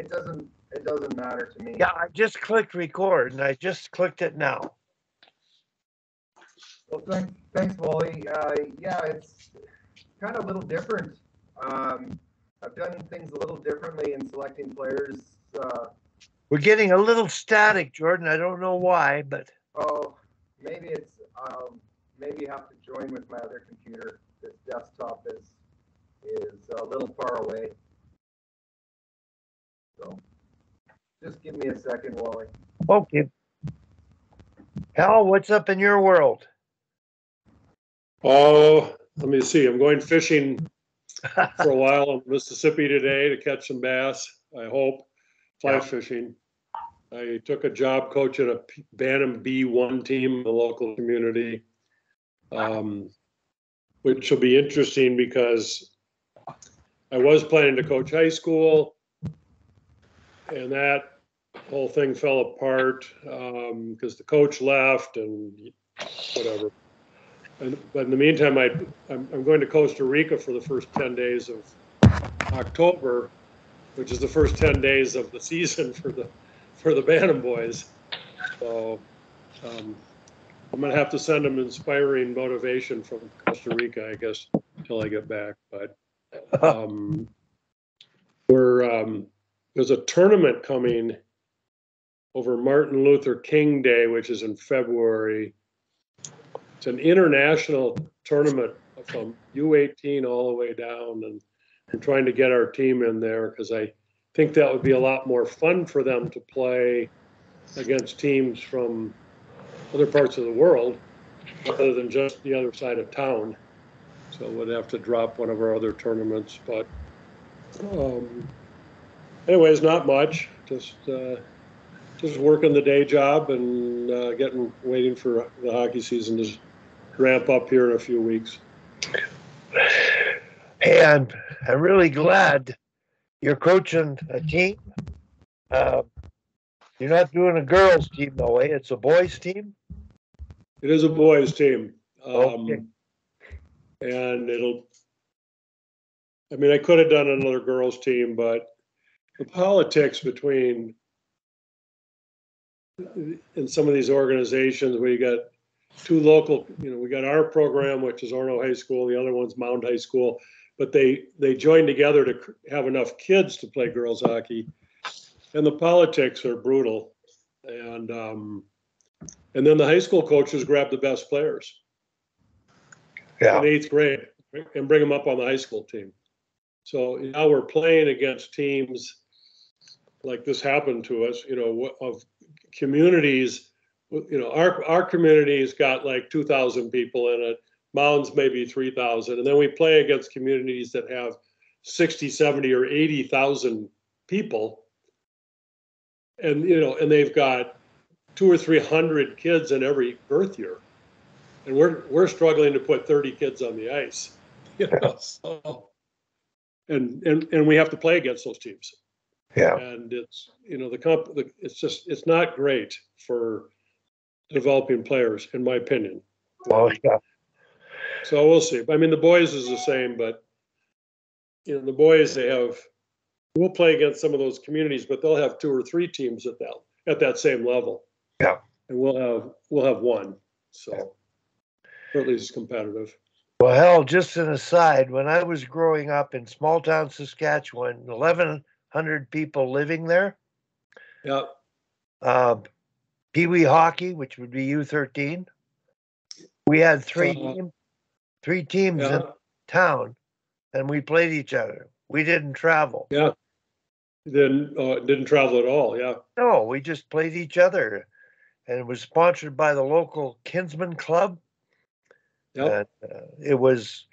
it doesn't matter to me. Yeah, I just clicked record, and I just clicked it now. Well, thanks, Wally. Yeah, it's kind of a little different. I've done things a little differently in selecting players. We're getting a little static, Jordan. I don't know why, but Oh, maybe it's maybe I have to join with my other computer. This desktop is a little far away. So just give me a second, Wally. okay. Hal, what's up in your world? Oh, let me see. I'm going fishing for a while in Mississippi today to catch some bass, I hope. Fly fishing. I took a job coaching a Bantam B1 team in the local community, which will be interesting because I was planning to coach high school, and that whole thing fell apart because the coach left and whatever. But in the meantime, I'm going to Costa Rica for the first 10 days of October, which is the first 10 days of the season for the Bantam boys. So I'm going to have to send them inspiring motivation from Costa Rica, I guess, until I get back. But there's a tournament coming over Martin Luther King Day, which is in February. It's an international tournament from U18 all the way down, and I'm trying to get our team in there because I think that would be a lot more fun for them to play against teams from other parts of the world rather than just the other side of town. So we'd have to drop one of our other tournaments. But anyways, not much. Just working the day job and waiting for the hockey season to ramp up here in a few weeks. And I'm really glad you're coaching a team. You're not doing a girls' team, no way. It's a boys' team. It is a boys' team. Okay. And I could have done another girls' team, but the politics between in some of these organizations where you got two local, we got our program, which is Orono High School, the other one's Mound High School, but they joined together to have enough kids to play girls hockey, and the politics are brutal. And then the high school coaches grab the best players in 8th grade and bring them up on the high school team. So now we're playing against teams like this happened to us, of communities. Our community's got like 2,000 people in it. Mounds maybe 3,000, and then we play against communities that have 60, 70, or 80,000 people, and and they've got 200 or 300 kids in every birth year, and we're struggling to put 30 kids on the ice. So, and we have to play against those teams. Yeah. And it's it's not great for developing players, in my opinion. Well, yeah. So we'll see. The boys is the same, but the boys we'll play against some of those communities, but they'll have 2 or 3 teams at that same level. Yeah. And we'll have one. So or at least it's competitive. Well, hell, just an aside, when I was growing up in small town Saskatchewan, 1,100 people living there. Yeah. Pee Wee hockey, which would be U13. We had three teams in town, and we played each other. We didn't travel. Yeah. Didn't travel at all. Yeah. No, we just played each other, and it was sponsored by the local Kinsman Club. Yeah. It was,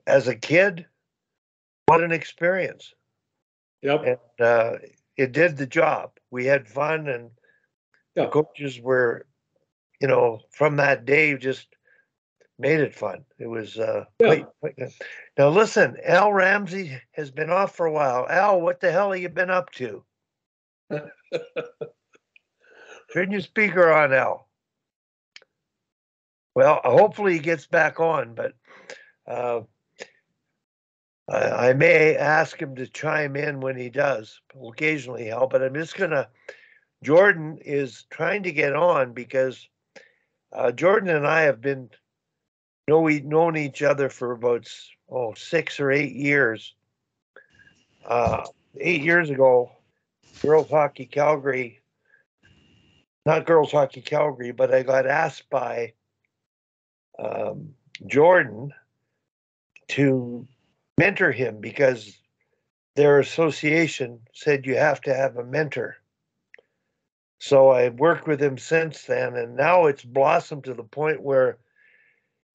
as a kid, what an experience. Yep. And it did the job. We had fun, and the coaches were, from that day, just made it fun. It was quite good. Now listen, Al Ramsey has been off for a while. Al, what the hell have you been up to? Turn your speaker on, Al. Well, hopefully he gets back on, but I may ask him to chime in when he does. He'll occasionally help, but I'm just gonna. Jordan is trying to get on because Jordan and I have been we've known each other for about 6 or 8 years. 8 years ago, Girls Hockey Calgary, not Girls Hockey Calgary, but I got asked by Jordan to mentor him because their association said you have to have a mentor. So I worked with him since then, and now it's blossomed to the point where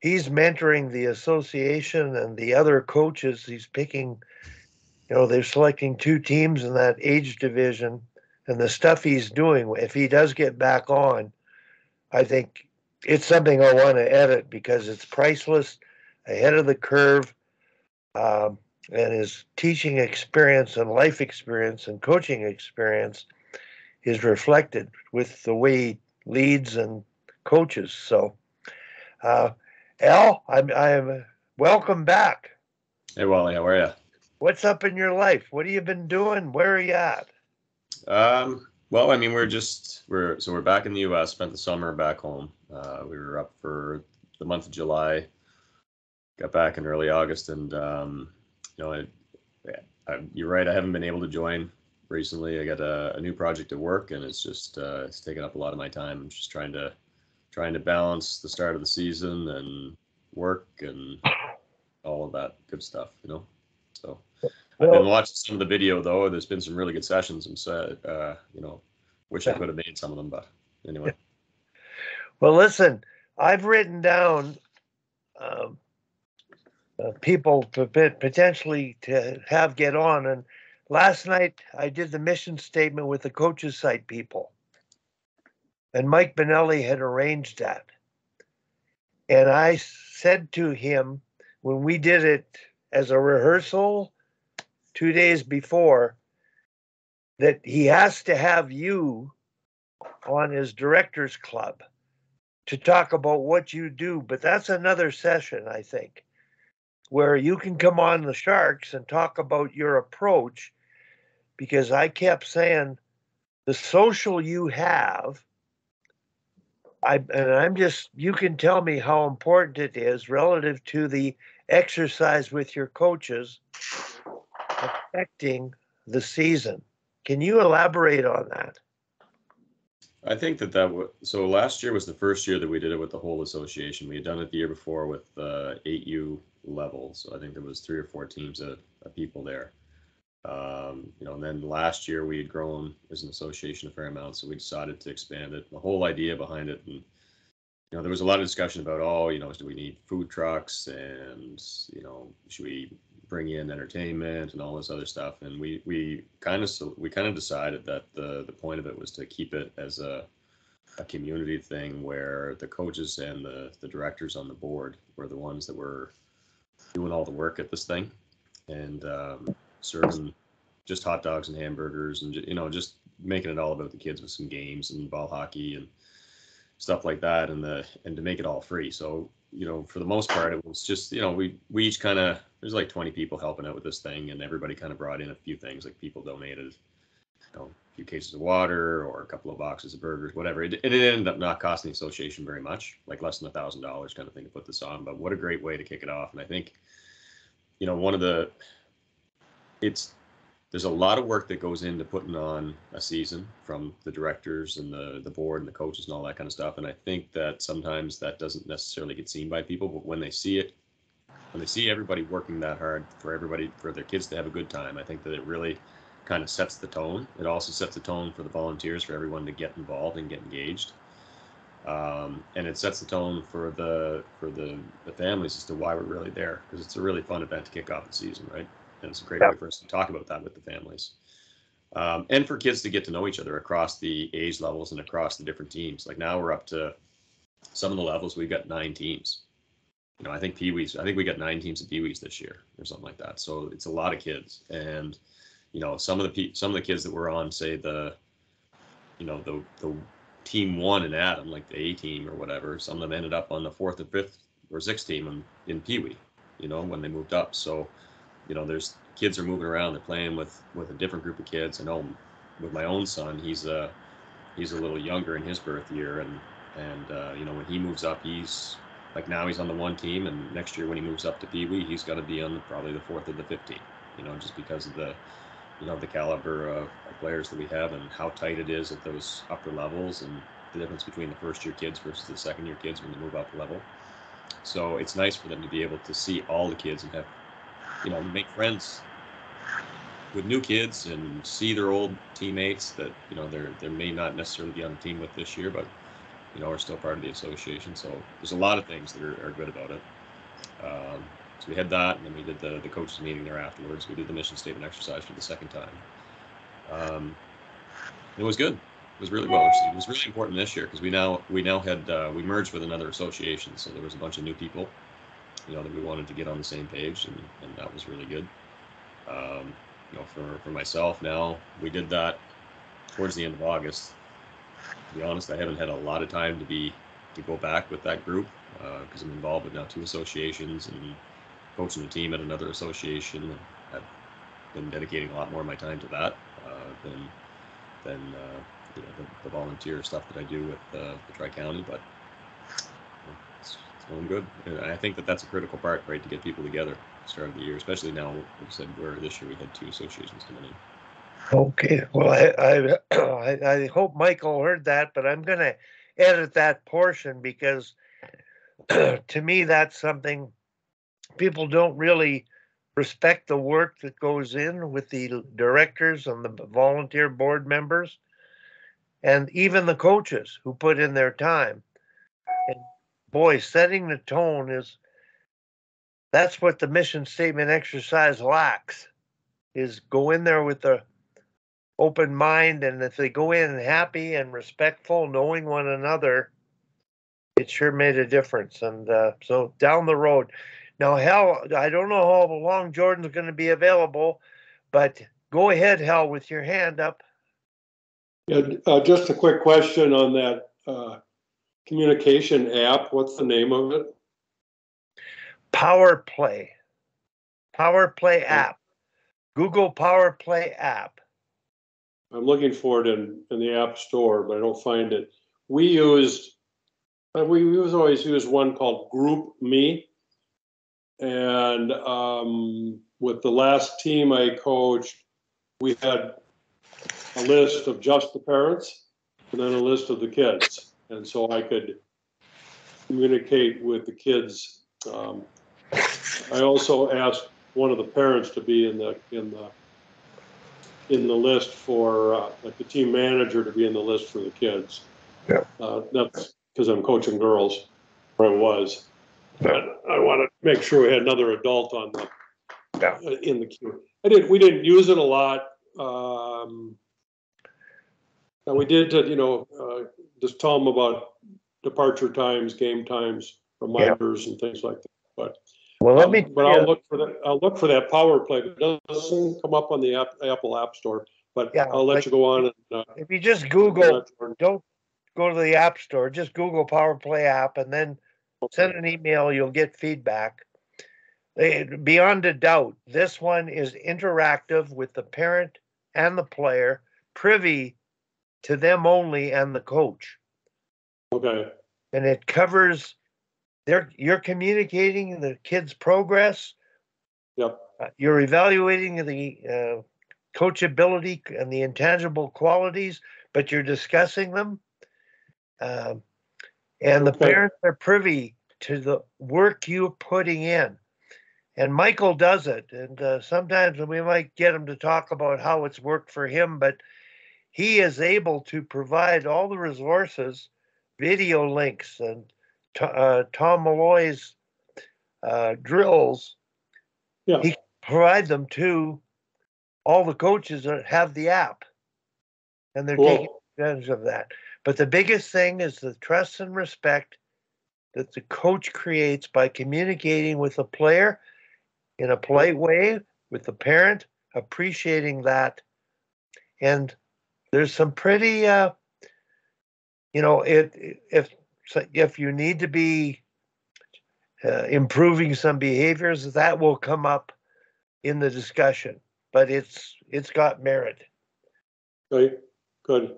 he's mentoring the association and the other coaches. He's picking, they're selecting 2 teams in that age division, and the stuff he's doing, if he does get back on, I think it's something I want to edit because it's priceless, ahead of the curve, and his teaching experience and life experience and coaching experience is reflected with the way he leads and coaches. So, Al, I'm welcome back. Hey Wally, how are you? What's up in your life? What have you been doing? Where are you at? Well, I mean, we're back in the U.S. Spent the summer back home. We were up for the month of July. Got back in early August, and you're right. I haven't been able to join recently. I got a new project at work, and it's just it's taken up a lot of my time. I'm just trying to balance the start of the season and work and all of that good stuff, So I've been watching some of the video though. There's been some really good sessions, and so wish I could have made some of them, but anyway. Well, listen, I've written down people to potentially to have get on, and last night I did the mission statement with the coaches site people, and Mike Benelli had arranged that, and I said to him when we did it as a rehearsal 2 days before that he has to have you on his directors club to talk about what you do, but that's another session, I think, where you can come on the Sharks and talk about your approach, because I kept saying the social you have, you can tell me how important it is relative to the exercise with your coaches affecting the season. Can you elaborate on that? I think so last year was the first year that we did it with the whole association. We had done it the year before with 8U level. So I think there was 3 or 4 teams of people there. And then last year we had grown as an association a fair amount. So we decided to expand it. The whole idea behind it, and there was a lot of discussion about, do we need food trucks, and should we bring in entertainment and all this other stuff? And we kind of decided that the point of it was to keep it as a community thing where the coaches and the directors on the board were the ones that were doing all the work at this thing, and serving just hot dogs and hamburgers, and just making it all about the kids with some games and ball hockey and stuff like that, and to make it all free. So for the most part, it was just we each kind of, there's like 20 people helping out with this thing, and everybody kind of brought in a few things. Like people donated a few cases of water or a couple of boxes of burgers, whatever. It ended up not costing the association very much, like less than $1,000 kind of thing to put this on. But what a great way to kick it off. And I think there's a lot of work that goes into putting on a season from the directors and the board and the coaches and all that kind of stuff. And I think that sometimes that doesn't necessarily get seen by people, but when they see it, when they see everybody working that hard for their kids to have a good time, I think that it really kind of sets the tone. It also sets the tone for the volunteers, for everyone to get involved and get engaged. And it sets the tone for the families as to why we're really there, because it's a really fun event to kick off the season, right? And it's a great way for us to talk about that with the families, and for kids to get to know each other across the age levels and across the different teams. Like now we're up to some of the levels. We've got 9 teams. I think Pee-wees. I think we got 9 teams of Pee-wees this year or something like that. So it's a lot of kids, and some of the kids that were on, say the team 1 in Adam, like the A team or whatever. Some of them ended up on the 4th or 5th or 6th team in Pee-wee. When they moved up. So there's kids are moving around. They're playing with a different group of kids. I know with my own son, he's a little younger in his birth year, and when he moves up, he's like now he's on the one team, and next year when he moves up to Pee Wee, he's going to be on probably the 4th or the 15th. Just because of the the caliber of players that we have and how tight it is at those upper levels, and the difference between the first year kids versus the second year kids when they move up level. So it's nice for them to be able to see all the kids and have make friends with new kids and see their old teammates that they may not necessarily be on the team with this year, but are still part of the association. So there's a lot of things that are good about it. So we had that, and then we did the coaches meeting there afterwards. We did the mission statement exercise for the second time. It was good. It was really well received. It was really important this year because we now had we merged with another association, so there was a bunch of new people that we wanted to get on the same page, and that was really good. For myself now, we did that towards the end of August. To be honest, I haven't had a lot of time to go back with that group because I'm involved with now 2 associations and coaching the team at another association. I've been dedicating a lot more of my time to that than the volunteer stuff that I do with the Tri-County, but it's going good. And I think that's a critical part, right, to get people together at the start of the year, especially now, like I said, where this year we had 2 associations coming in. Okay, well, I hope Michael heard that, but I'm going to edit that portion because to me that's something people don't really respect the work that goes in with the directors and the volunteer board members and even the coaches who put in their time. And boy, setting the tone that's what the mission statement exercise lacks, is go in there with the open mind, and if they go in happy and respectful, knowing one another, it sure made a difference. And so down the road, now, Hal, I don't know how long Jordan's going to be available, but go ahead, Hal, with your hand up. Yeah, just a quick question on that communication app. What's the name of it? Power Play app. Google Power Play app. I'm looking for it in the App Store, but I don't find it. We always use one called Group Me, and with the last team I coached, we had a list of just the parents and then a list of the kids, and so I could communicate with the kids. I also asked one of the parents to be in the list for like the team manager to be in the list for the kids. Yeah. That's because I'm coaching girls, or I was. But I want to make sure we had another adult on in the queue. We didn't use it a lot. We did just tell them about departure times, game times, reminders, and things like that. But well, I'll look for that. I'll look for that Power Play. It doesn't come up on the Apple App Store. But yeah, I'll let you go on. And, if you just Google, don't go to the App Store. Just Google Power Play app, and then send an email. You'll get feedback. Beyond a doubt, this one is interactive with the parent and the player, privy to them only and the coach. Okay. And it covers you're communicating the kid's progress. Yep. You're evaluating the coachability and the intangible qualities, but you're discussing them. And the parents are privy to the work you're putting in. And Michael does it. And sometimes we might get him to talk about how it's worked for him, but he is able to provide all the resources, video links, and Tom Malloy's drills. Yeah. He provide them to all the coaches that have the app, and they're taking advantage of that. But the biggest thing is the trust and respect that the coach creates by communicating with the player in a polite way, with the parent, appreciating that. And there's some pretty, if you need to be improving some behaviors, that will come up in the discussion, but it's got merit. Okay, good.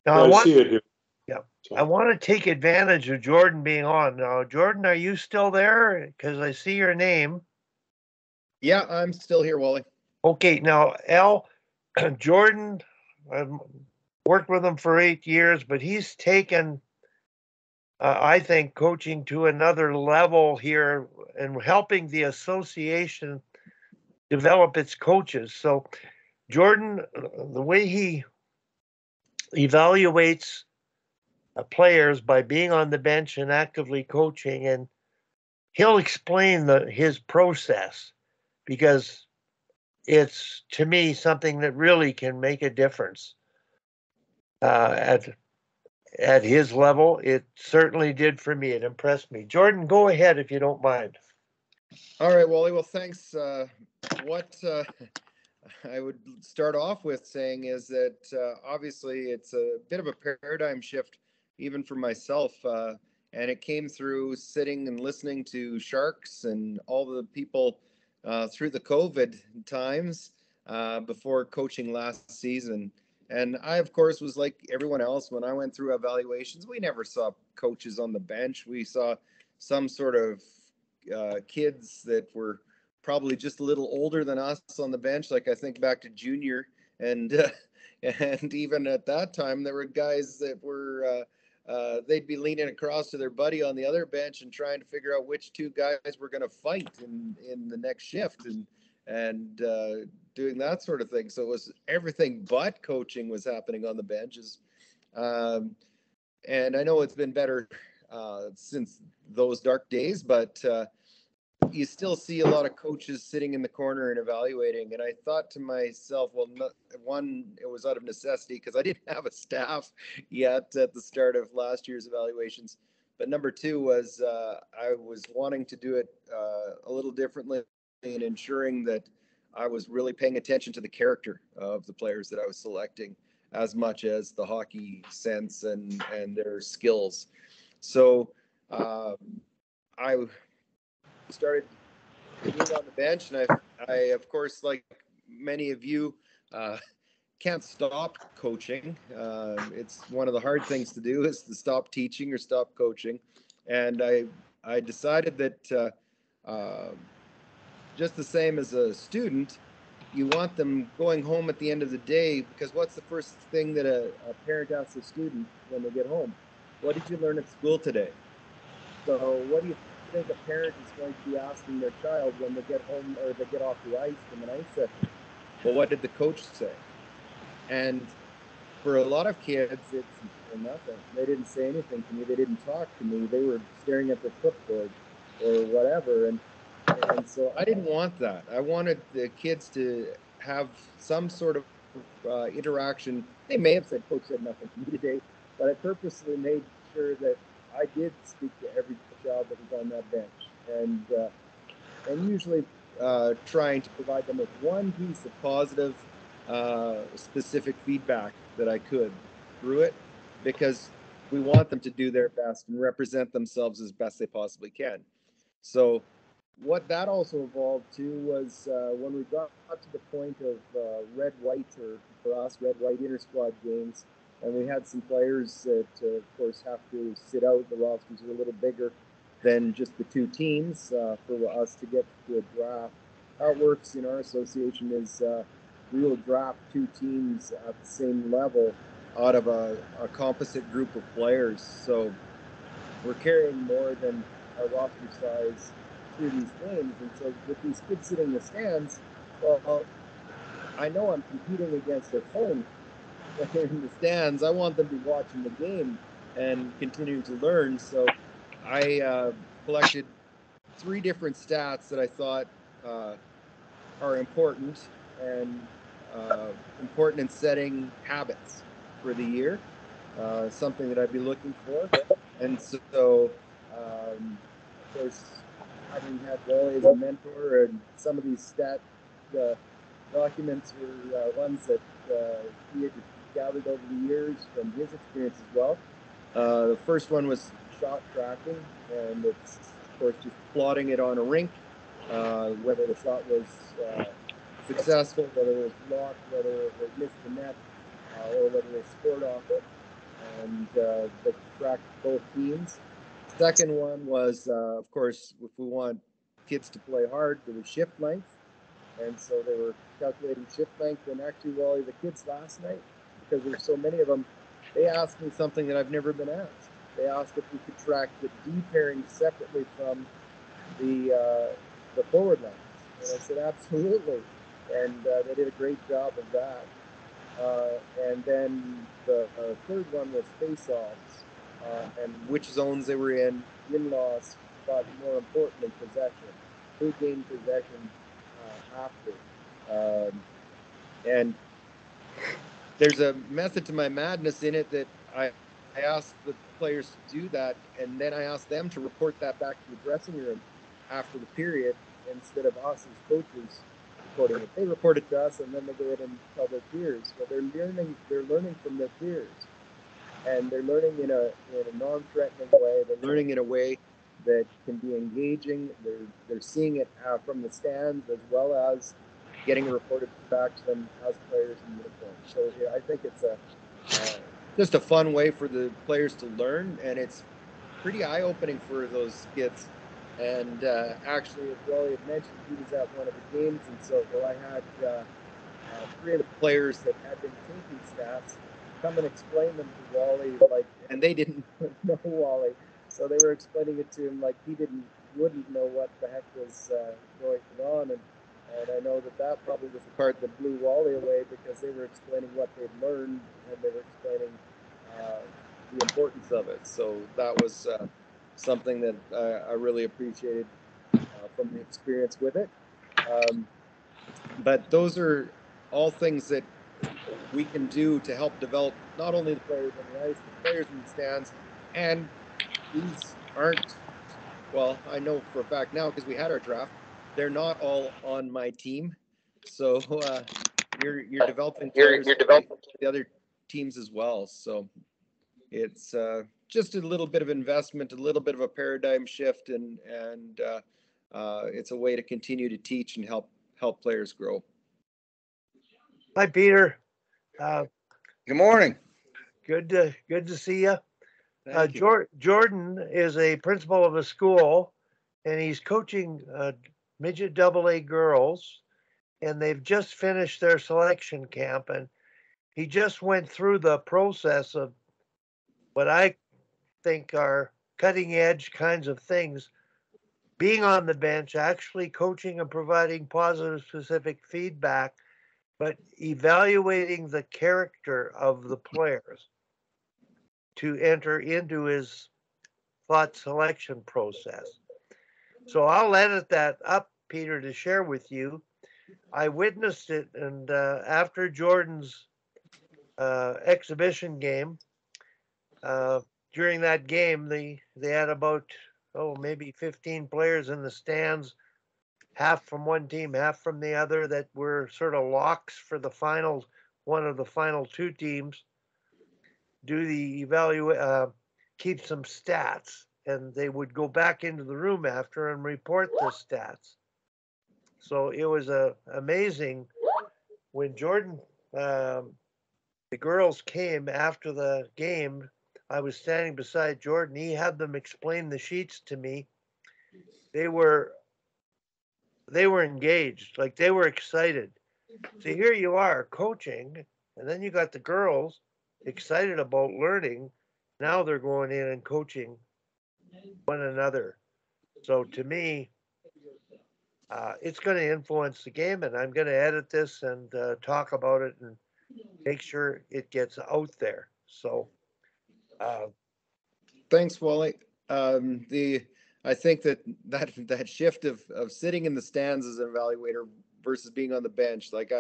Now, Yeah, I see it here. Yeah. So, I want to take advantage of Jordan being on. Now, Jordan, are you still there? Because I see your name. Yeah, I'm still here, Wally. Okay, now, Al, Jordan, I've worked with him for 8 years, but he's taken, I think, coaching to another level here and helping the association develop its coaches. So, Jordan, the way he evaluates players by being on the bench and actively coaching, and he'll explain his process, because it's, to me, something that really can make a difference at his level. It certainly did for me. It impressed me. Jordan, go ahead if you don't mind. All right, Wally. Well, thanks. What I would start off with saying is that obviously it's a bit of a paradigm shift, even for myself. And it came through sitting and listening to Sharks and all the people through the COVID times before coaching last season. And I, of course, was like everyone else. When I went through evaluations, we never saw coaches on the bench. We saw some sort of kids that were probably just a little older than us on the bench. Like I think back to junior, and even at that time, there were guys that were they'd be leaning across to their buddy on the other bench and trying to figure out which two guys were going to fight in the next shift, and doing that sort of thing. So it was everything but coaching was happening on the benches. And I know it's been better since those dark days, but you still see a lot of coaches sitting in the corner and evaluating. And I thought to myself, well, one, it was out of necessity because I didn't have a staff yet at the start of last year's evaluations. But number two was I was wanting to do it a little differently and ensuring that I was really paying attention to the character of the players that I was selecting as much as the hockey sense and their skills. So I started being on the bench, and I of course, like many of you, can't stop coaching. It's one of the hard things to do is to stop teaching or stop coaching. And I decided that just the same as a student, you want them going home at the end of the day, because what's the first thing that a parent asks a student when they get home? What did you learn at school today? So what do you think a parent is going to be asking their child when they get home or they get off the ice from an ice session? Well, what did the coach say? And for a lot of kids, it's nothing. They didn't say anything to me. They didn't talk to me. They were staring at their clipboard or whatever. And so I didn't want that. I wanted the kids to have some sort of interaction. They may have said, "Coach said nothing to me today," but I purposely made sure that I did speak to every child that was on that bench, and usually trying to provide them with one piece of positive, specific feedback that I could through it, because we want them to do their best and represent themselves as best they possibly can. So what that also evolved to was when we got to the point of red-white, or for us, red-white inter-squad games, and we had some players that, of course, have to sit out. The rosters are a little bigger than just the two teams for us to get to a draft. How it works in our association is we will draft two teams at the same level out of a composite group of players. So we're carrying more than our roster size through these games. And so with these kids sitting in the stands, well, I know I'm competing against their phone in the stands. I want them to be watching the game and continuing to learn. So I collected 3 different stats that I thought are important and important in setting habits for the year, something that I'd be looking for. And so, of course, having had Wally as a mentor, and some of these stat documents were ones that he had gathered over the years from his experience as well. The first one was shot tracking, and it's, of course, just plotting it on a rink, whether the shot was successful, whether it was blocked, whether it was missed the net, or whether they scored off it. And they tracked both teams. Second one was, of course, if we want kids to play hard, there was shift length. And so they were calculating shift length. And actually, Wally, the kids last night, because there's so many of them, they asked me something that I've never been asked. They asked if we could track the D pairing separately from the forward lines. And I said, absolutely. And they did a great job of that. And then the third one was face-offs and which zones they were in, win-loss, but more importantly, possession. Who gained possession after. And there's a method to my madness in it that I asked the players to do that, and then I asked them to report that back to the dressing room after the period instead of us as coaches reporting it. They report it to us, and then they go ahead and tell their peers. So they're learning from their peers, and they're learning in a non-threatening way. They're learning in a way that can be engaging. They're seeing it from the stands as well as getting reported back to them as players in uniform. So yeah, I think it's just a fun way for the players to learn, and it's pretty eye-opening for those kids. And actually, as Wally had mentioned, he was at one of the games, and so I had 3 of the players that had been taking stats come and explain them to Wally, and they didn't know Wally, so they were explaining it to him like he wouldn't know what the heck was going on, and I know that probably was the part that blew Wally away, because they were explaining what they'd learned, and they were explaining the importance of it. So that was something that I really appreciated from the experience with it. But those are all things that we can do to help develop not only the players on the ice, but the players in the stands. And these aren't, well, I know for a fact now because we had our draft, they're not all on my team. So you're developing players for the other teams as well. So it's just a little bit of investment, a little bit of a paradigm shift, and it's a way to continue to teach and help players grow. Hi, Peter. Good morning. Good to see you. Thank you. Jordan is a principal of a school, and he's coaching midget AA girls, and they've just finished their selection camp, and he just went through the process of what I think are cutting edge kinds of things, being on the bench, actually coaching and providing positive specific feedback, but evaluating the character of the players to enter into his thought selection process. So I'll edit that up, Peter, to share with you. I witnessed it, and after Jordan's exhibition game, during that game, they had about, maybe 15 players in the stands, half from one team, half from the other, that were sort of locks for the finals, one of the final 2 teams, do the keep some stats, and they would go back into the room after and report the stats. So it was amazing when Jordan, the girls came after the game. I was standing beside Jordan. He had them explain the sheets to me. They were engaged, like they were excited. So here you are coaching, and then you got the girls excited about learning. Now they're going in and coaching one another. So to me, it's going to influence the game, and I'm going to edit this and talk about it and make sure it gets out there. So thanks, Wally. I think that shift of sitting in the stands as an evaluator versus being on the bench, like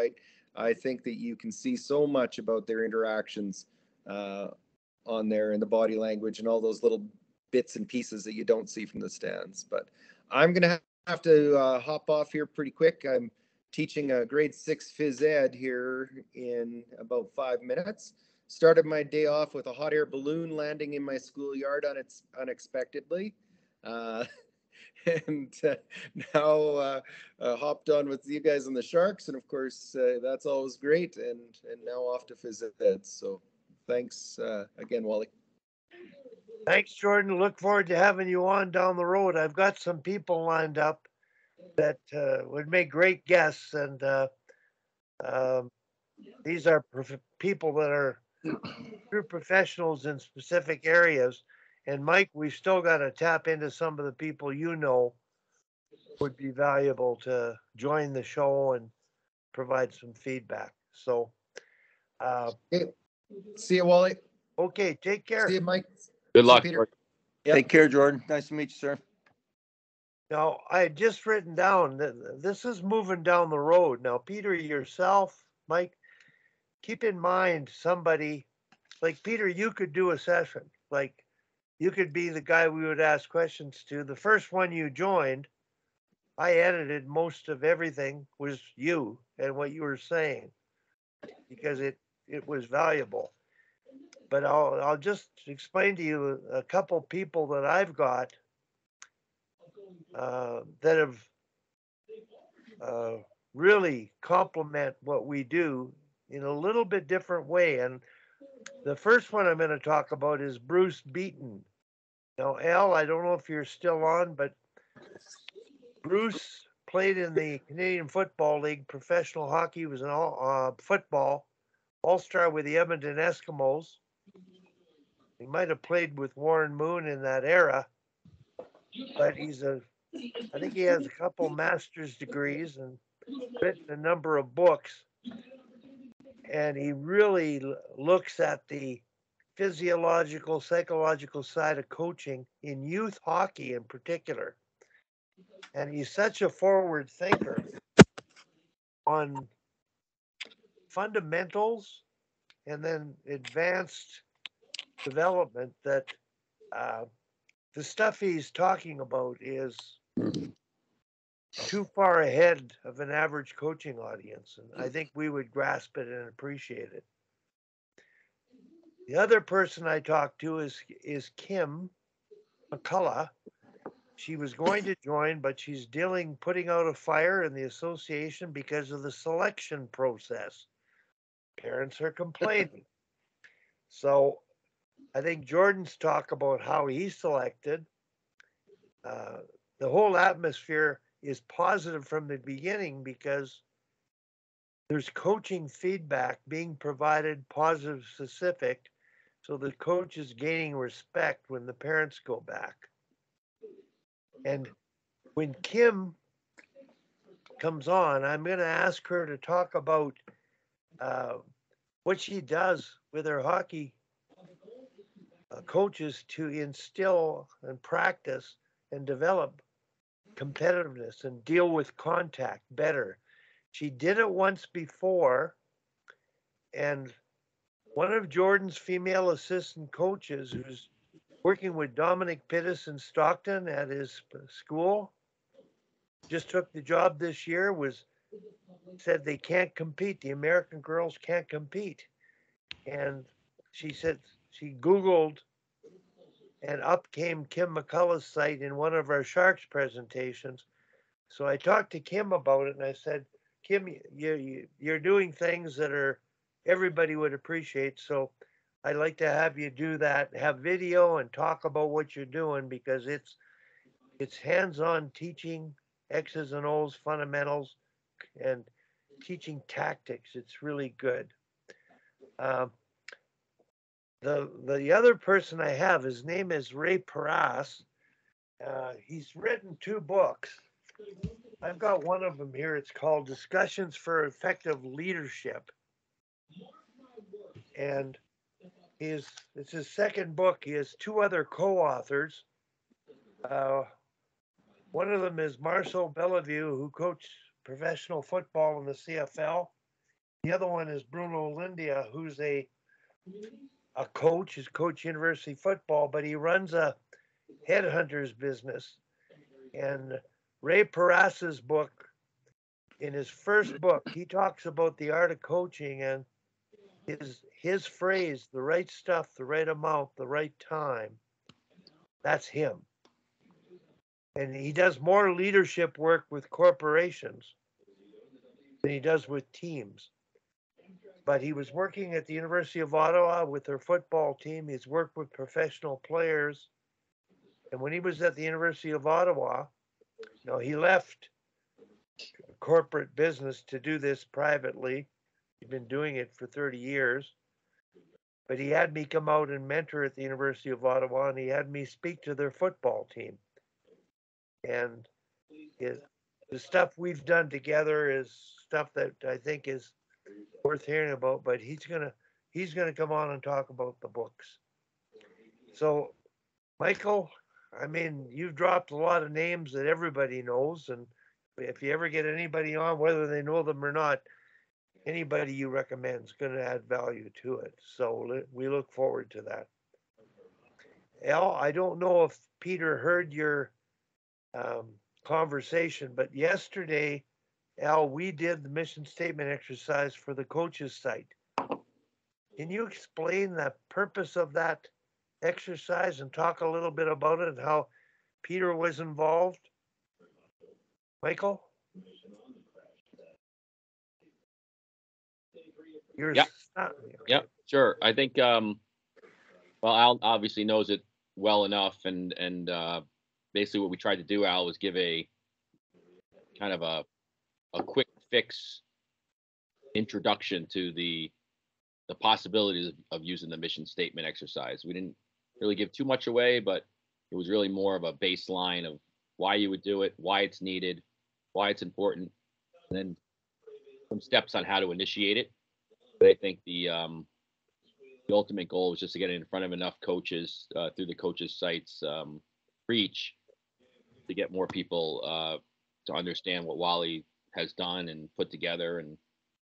I think that you can see so much about their interactions on there, and the body language and all those little bits and pieces that you don't see from the stands. But I'm gonna have to hop off here pretty quick. I'm teaching a grade 6 phys ed here in about 5 minutes. Started my day off with a hot air balloon landing in my schoolyard unexpectedly. and now hopped on with you guys on the Sharks, and of course that's always great. And now off to phys ed. So thanks again, Wally. Thanks, Jordan. Look forward to having you on down the road. I've got some people lined up that would make great guests, and these are people that are true professionals in specific areas. And Mike, we've still got to tap into some of the people you know would be valuable to join the show and provide some feedback. So, Okay. See you, Wally. okay, take care. See you, Mike. Good See you, luck, Peter. Jordan. Yep. Take care, Jordan. Nice to meet you, sir. Now, I had just written down that this is moving down the road. Now, Peter, yourself, Mike, keep in mind somebody like Peter, you could do a session. Like you could be the guy we would ask questions to. The first one you joined, I edited most of everything was you and what you were saying because it was valuable. But I'll just explain to you a couple people that I've got that have really complement what we do in a little bit different way. And the first one I'm going to talk about is Bruce Beaton. Now, Al, I don't know if you're still on, but Bruce played in the Canadian Football League, professional hockey. He was an football all-star with the Edmonton Eskimos. He might have played with Warren Moon in that era, but I think he has a couple master's degrees and written a number of books. And he really looks at the physiological, psychological side of coaching in youth hockey in particular. And he's such a forward thinker on fundamentals and then advanced development that the stuff he's talking about is too far ahead of an average coaching audience. And I think we would grasp it and appreciate it. The other person I talked to is Kim McCullough. She was going to join, but she's putting out a fire in the association because of the selection process. Parents are complaining. So I think Jordan's talk about how he selected, the whole atmosphere is positive from the beginning because there's coaching feedback being provided, positive, specific, so the coach is gaining respect when the parents go back. And when Kim comes on, I'm going to ask her to talk about what she does with her hockey coaches to instill and practice and develop competitiveness and deal with contact better. She did it once before, and one of Jordan's female assistant coaches who's working with Dominic Pittis in Stockton at his school, just took the job this year, said they can't compete. The American girls can't compete. And she said she Googled and up came Kim McCullough's site in one of our Sharks presentations. So I talked to Kim about it and I said, Kim, you're doing things that everybody would appreciate. So I'd like to have you do that, have video and talk about what you're doing because it's hands-on teaching X's and O's, fundamentals, and teaching tactics. It's really good. The other person I have, his name is Ray Paras. He's written 2 books. I've got one of them here. It's called Discussions for Effective Leadership. And it's his second book. He has 2 other co-authors. One of them is Marceau Bellevue, who coached professional football in the CFL. The other one is Bruno Lindia, who's a coach. He's coached university football, but he runs a headhunters business. And Ray Paras's book, in his first book, he talks about the art of coaching and his phrase, the right stuff, the right amount, the right time. That's him. and he does more leadership work with corporations than he does with teams. But he was working at the University of Ottawa with their football team. He's worked with professional players. And when he was at the University of Ottawa, he left corporate business to do this privately. He's been doing it for 30 years. But he had me come out and mentor at the University of Ottawa, and he had me speak to their football team. And the stuff we've done together is stuff that I think is worth hearing about. But he's gonna come on and talk about the books. So, Michael, I mean, you've dropped a lot of names that everybody knows, and if you ever get anybody on, whether they know them or not, anybody you recommend is going to add value to it. So we look forward to that. Al, I don't know if Peter heard your conversation, but yesterday, Al, we did the mission statement exercise for the coaches site. Can you explain the purpose of that exercise and talk a little bit about it and how Peter was involved? Michael? Yeah, sure. I think, well, Al obviously knows it well enough, and basically what we tried to do, Al, was give a kind of a quick fix introduction to the possibilities of using the mission statement exercise. We didn't really give too much away, but it was really more of a baseline of why you would do it, why it's needed, why it's important, and then some steps on how to initiate it. But I think the ultimate goal was just to get it in front of enough coaches through the coaches' sites reach to get more people to understand what Wally has done and put together, and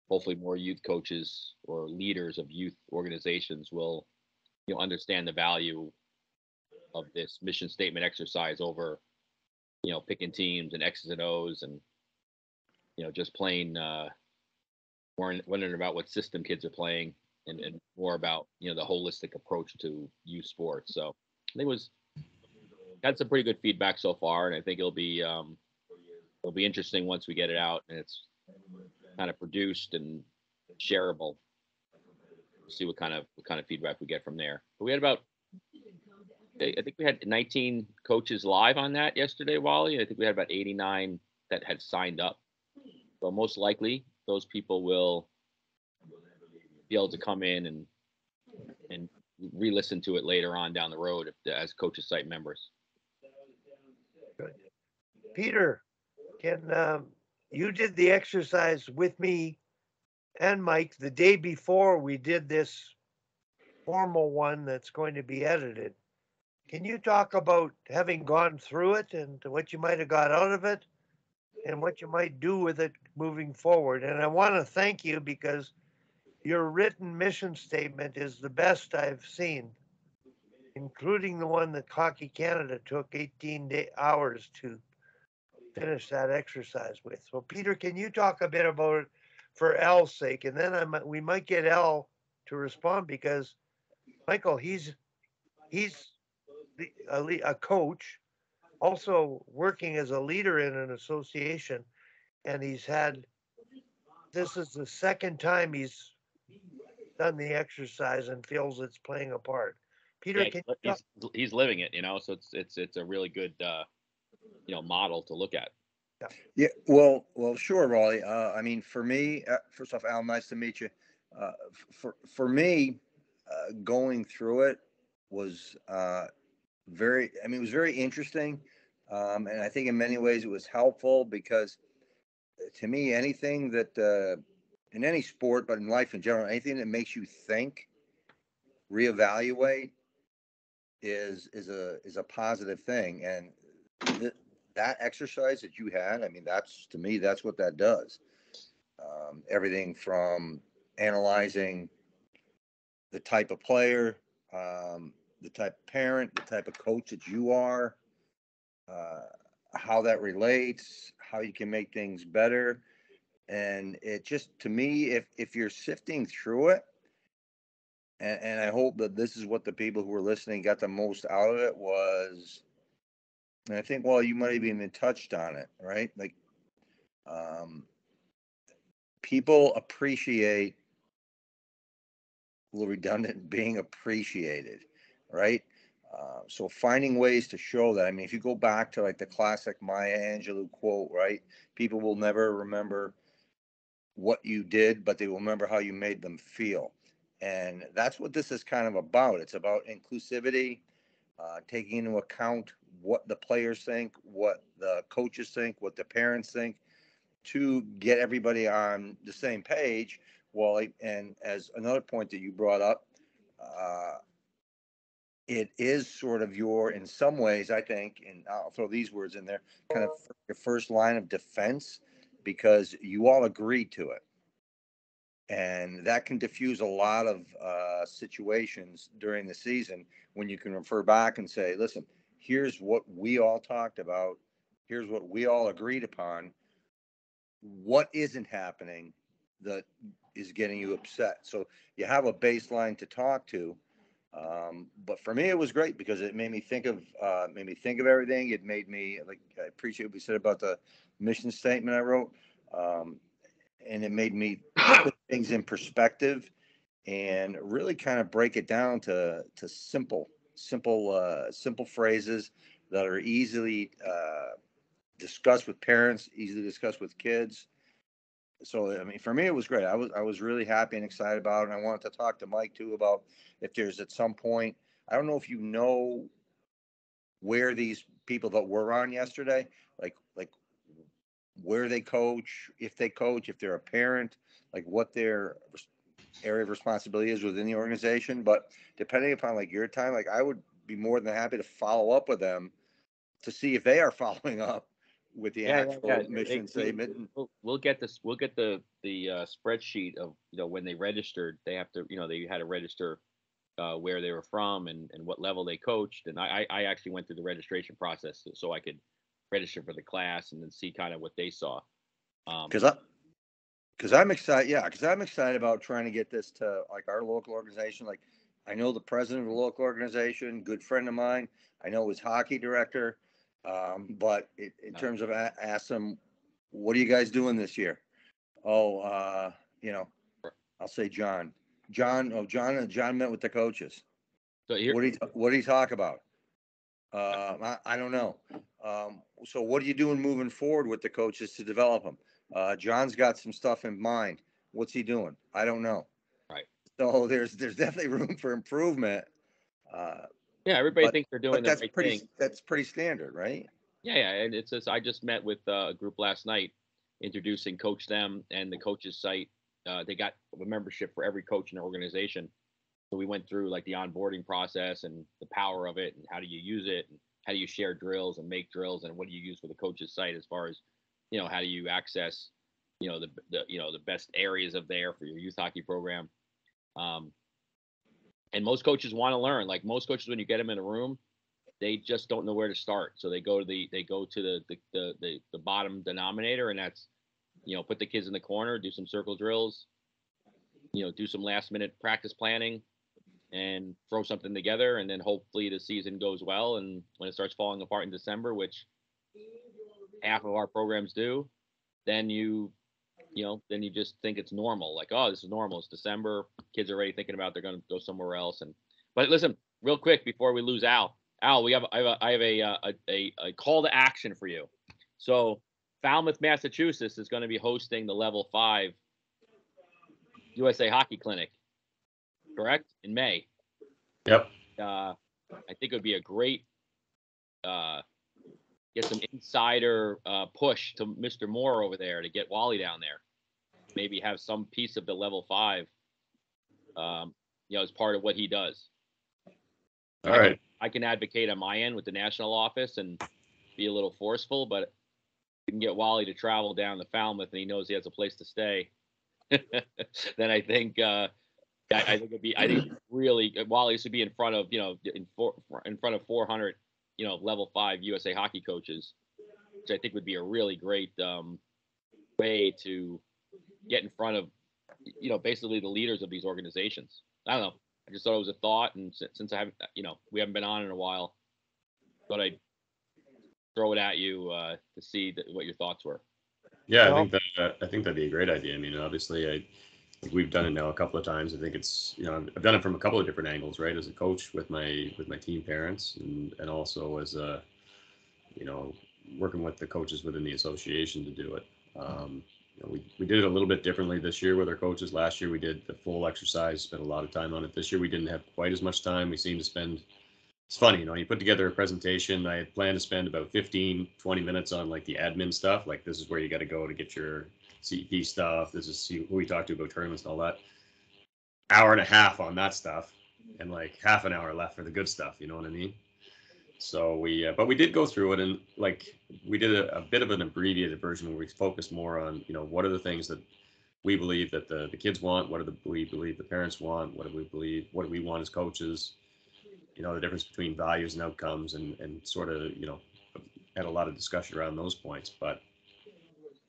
hopefully more youth coaches or leaders of youth organizations will understand the value of this mission statement exercise over picking teams and X's and O's and just plain wondering about what system kids are playing and more about the holistic approach to youth sports. So I think had some pretty good feedback so far, and I think it'll be interesting once we get it out and it's kind of produced and shareable. We'll see what kind of feedback we get from there. But we had I think we had 19 coaches live on that yesterday, Wally. I think we had about 89 that had signed up. So most likely those people will be able to come in and re-listen to it later on down the road as coaches site members. Good. Peter, you did the exercise with me and Mike the day before we did this formal one that's going to be edited. Can you talk about having gone through it and what you might have got out of it and what you might do with it moving forward? And I want to thank you because your written mission statement is the best I've seen, including the one that Hockey Canada took 18 hours to finish that exercise with. So Peter, can you talk a bit about it for Al's sake? And then we might get Al to respond because Michael, he's a coach, also working as a leader in an association, and this is the second time he's done the exercise and feels it's playing a part. Peter, he's living it, so it's a really good model to look at. Yeah, well, sure, Raleigh. I mean, for me, first off, Al, nice to meet you. For me, going through it was it was very interesting, and I think in many ways it was helpful because, to me, anything that in any sport, but in life in general, anything that makes you think, reevaluate, is a positive thing, and that exercise that you had, I mean, to me, that's what that does. Everything from analyzing the type of player, the type of parent, the type of coach that you are, how that relates, how you can make things better. And it just, to me, if you're sifting through it, and I hope that this is what the people who were listening got the most out of it, was And I think, well, you might have even touched on it, right? Like, people appreciate, a little redundant, being appreciated, right? So finding ways to show that. I mean, if you go back to like the classic Maya Angelou quote, right? People will never remember what you did, but they will remember how you made them feel. And that's what this is kind of about. It's about inclusivity, taking into account what the players think, what the coaches think, what the parents think, to get everybody on the same page. Well, and as another point that you brought up, uh, it is sort of in some ways, I think, and I'll throw these words in there, kind of your first line of defense, because you all agreed to it. And that can diffuse a lot of situations during the season when you can refer back and say, listen, here's what we all talked about. Here's what we all agreed upon. What isn't happening that is getting you upset? So you have a baseline to talk to. But for me, it was great because it made me think of everything. It made me, like, I appreciate what we said about the mission statement I wrote. And it made me put things in perspective and really kind of break it down to simple phrases that are easily discussed with parents, easily discussed with kids. So, I mean, for me, it was great. I was really happy and excited about it. And I wanted to talk to Mike too about if there's at some point, I don't know if you know where these people that were on yesterday, like where they coach, if they're a parent, like what their area of responsibility is within the organization. But depending upon like your time, like I would be more than happy to follow up with them to see if they are following up with the actual mission statement. We'll get this. We'll get the spreadsheet of when they registered. They have to they had to register where they were from and what level they coached. And I actually went through the registration process so I could register for the class and then see kind of what they saw. Because I'm excited. Yeah, because I'm excited about trying to get this to like our local organization. Like, I know the president of the local organization, good friend of mine. I know his hockey director. But in terms of ask them, what are you guys doing this year? Oh, I'll say John. John met with the coaches. So here, what did he talk about? I don't know. So what are you doing moving forward with the coaches to develop them? John's got some stuff in mind. What's he doing? I don't know. Right. So there's definitely room for improvement. Yeah, everybody thinks they're doing the right thing. That's pretty standard, right? Yeah, and it's just, I just met with a group last night, introducing Coach Them and the coaches site. They got a membership for every coach in the organization. So we went through like the onboarding process and the power of it and how do you use it and how do you share drills and make drills and what do you use for the coaches site as far as how do you access the best areas of there for your youth hockey program. And most coaches want to learn. Like most coaches, when you get them in a room, they just don't know where to start. So they go to the bottom denominator, and that's put the kids in the corner, do some circle drills, do some last minute practice planning, and throw something together, and then hopefully the season goes well. And when it starts falling apart in December, which half of our programs do, then you just think it's normal. Like, oh, this is normal. It's December. Kids are already thinking about they're going to go somewhere else. But listen, real quick before we lose Al. Al, I have a call to action for you. So Falmouth, Massachusetts is going to be hosting the Level 5 USA Hockey Clinic, correct? In May. Yep. I think it would be a great get some insider push to Mr. Moore over there to get Wally down there. Maybe have some piece of the Level 5, as part of what he does. All right. I can advocate on my end with the national office and be a little forceful, but you can get Wally to travel down to Falmouth and he knows he has a place to stay. Then I think I think really Wally should be in front of in front of 400 Level 5 USA hockey coaches, which I think would be a really great way to get in front of basically the leaders of these organizations. I don't know. I just thought it was a thought, and since I haven't we haven't been on in a while, but throw it at you to see what your thoughts were. Yeah, Well, I think that'd be a great idea. I mean, obviously, we've done it now a couple of times. I think it's, I've done it from a couple of different angles, right? As a coach with my team parents, and also as a, working with the coaches within the association to do it. We did it a little bit differently this year with our coaches. Last year we did the full exercise, spent a lot of time on it. This year we didn't have quite as much time. We seemed to spend, it's funny, you put together a presentation. I had planned to spend about 15, 20 minutes on like the admin stuff. Like, this is where you got to go to get your CEP stuff. This is who we talked to about tournaments and all that. Hour and a half on that stuff, and like half an hour left for the good stuff. You know what I mean? So but we did go through it, and like we did a bit of an abbreviated version where we focused more on, what are the things that we believe that the kids want, we believe the parents want, what do we want as coaches, the difference between values and outcomes, and sort of, had a lot of discussion around those points. But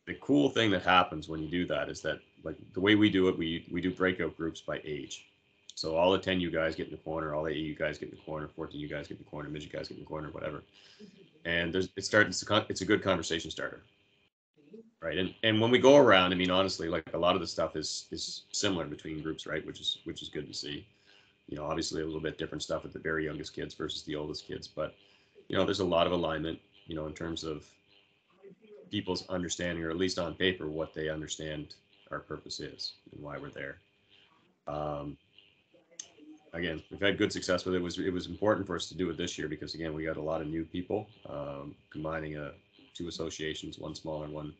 the cool thing that happens when you do that is that, like, the way we do it, we do breakout groups by age. So all the 10 you guys get in the corner, all the 8 you guys get in the corner, 14 you guys get in the corner, midget guys get in the corner, whatever. And it's a good conversation starter, right? And when we go around, I mean, honestly, like, a lot of the stuff is similar between groups, right? Which is good to see. Obviously a little bit different stuff with the very youngest kids versus the oldest kids, but there's a lot of alignment, in terms of people's understanding, or at least on paper, what they understand our purpose is and why we're there. Again, we've had good success with it. It was important for us to do it this year because, again, we got a lot of new people, combining two associations, one smaller, one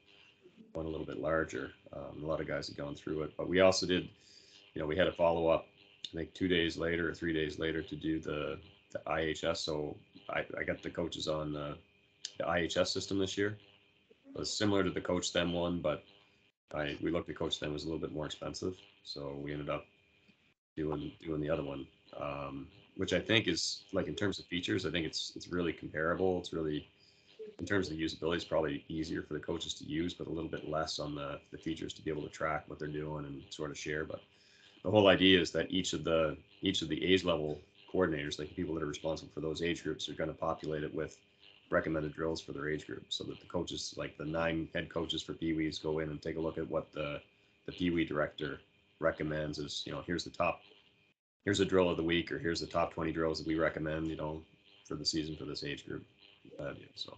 a little bit larger. A lot of guys had gone through it, but we also did, we had a follow up, I think 2 days later or 3 days later, to do the IHS. So I got the coaches on the IHS system this year. It was similar to the Coach Them one, but we looked at Coach Them was a little bit more expensive, so we ended up doing the other one, which I think is, like, in terms of features, I think it's really comparable. It's really, in terms of usability, it's probably easier for the coaches to use, but a little bit less on the features to be able to track what they're doing and sort of share. But the whole idea is that each of the age level coordinators, like the people that are responsible for those age groups, are going to populate it with recommended drills for their age group, so that the coaches, like the 9 head coaches for Pee-wees, go in and take a look at what the Pee-wee director recommends is, here's a drill of the week, or here's the top 20 drills that we recommend, for the season for this age group. So.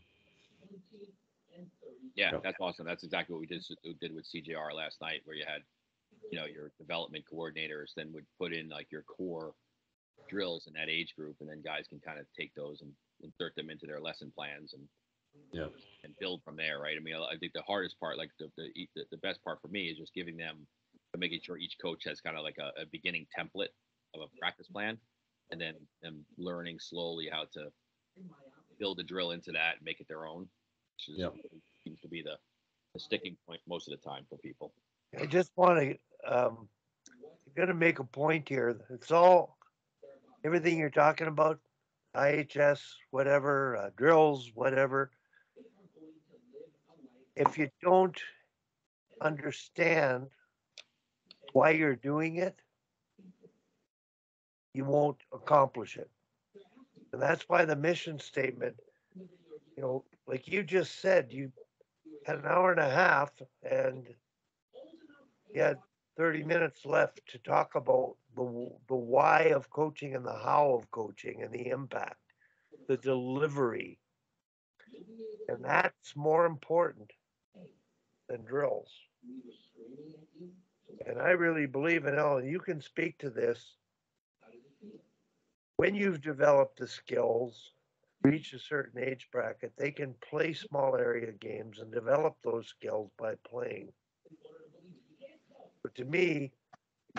Yeah, that's awesome. That's exactly what we did with CJR last night, where you had, your development coordinators then would put in like your core drills in that age group, and then guys can kind of take those and insert them into their lesson plans and build from there, right? I mean, I think the hardest part, like the best part for me, is just giving them, making sure each coach has kind of like a beginning template of a practice plan, and then them learning slowly how to build a drill into that and make it their own, which is, seems to be the sticking point most of the time for people. I just want to, going to make a point here. It's all, everything you're talking about, IHS, whatever, drills, whatever. If you don't understand why you're doing it, you won't accomplish it. And that's why the mission statement, like you just said, you had an hour and a half and you had 30 minutes left to talk about the why of coaching and the how of coaching and the impact, the delivery. And that's more important than drills. And I really believe in Ellen, you can speak to this. When you've developed the skills, reach a certain age bracket, they can play small area games and develop those skills by playing. But to me,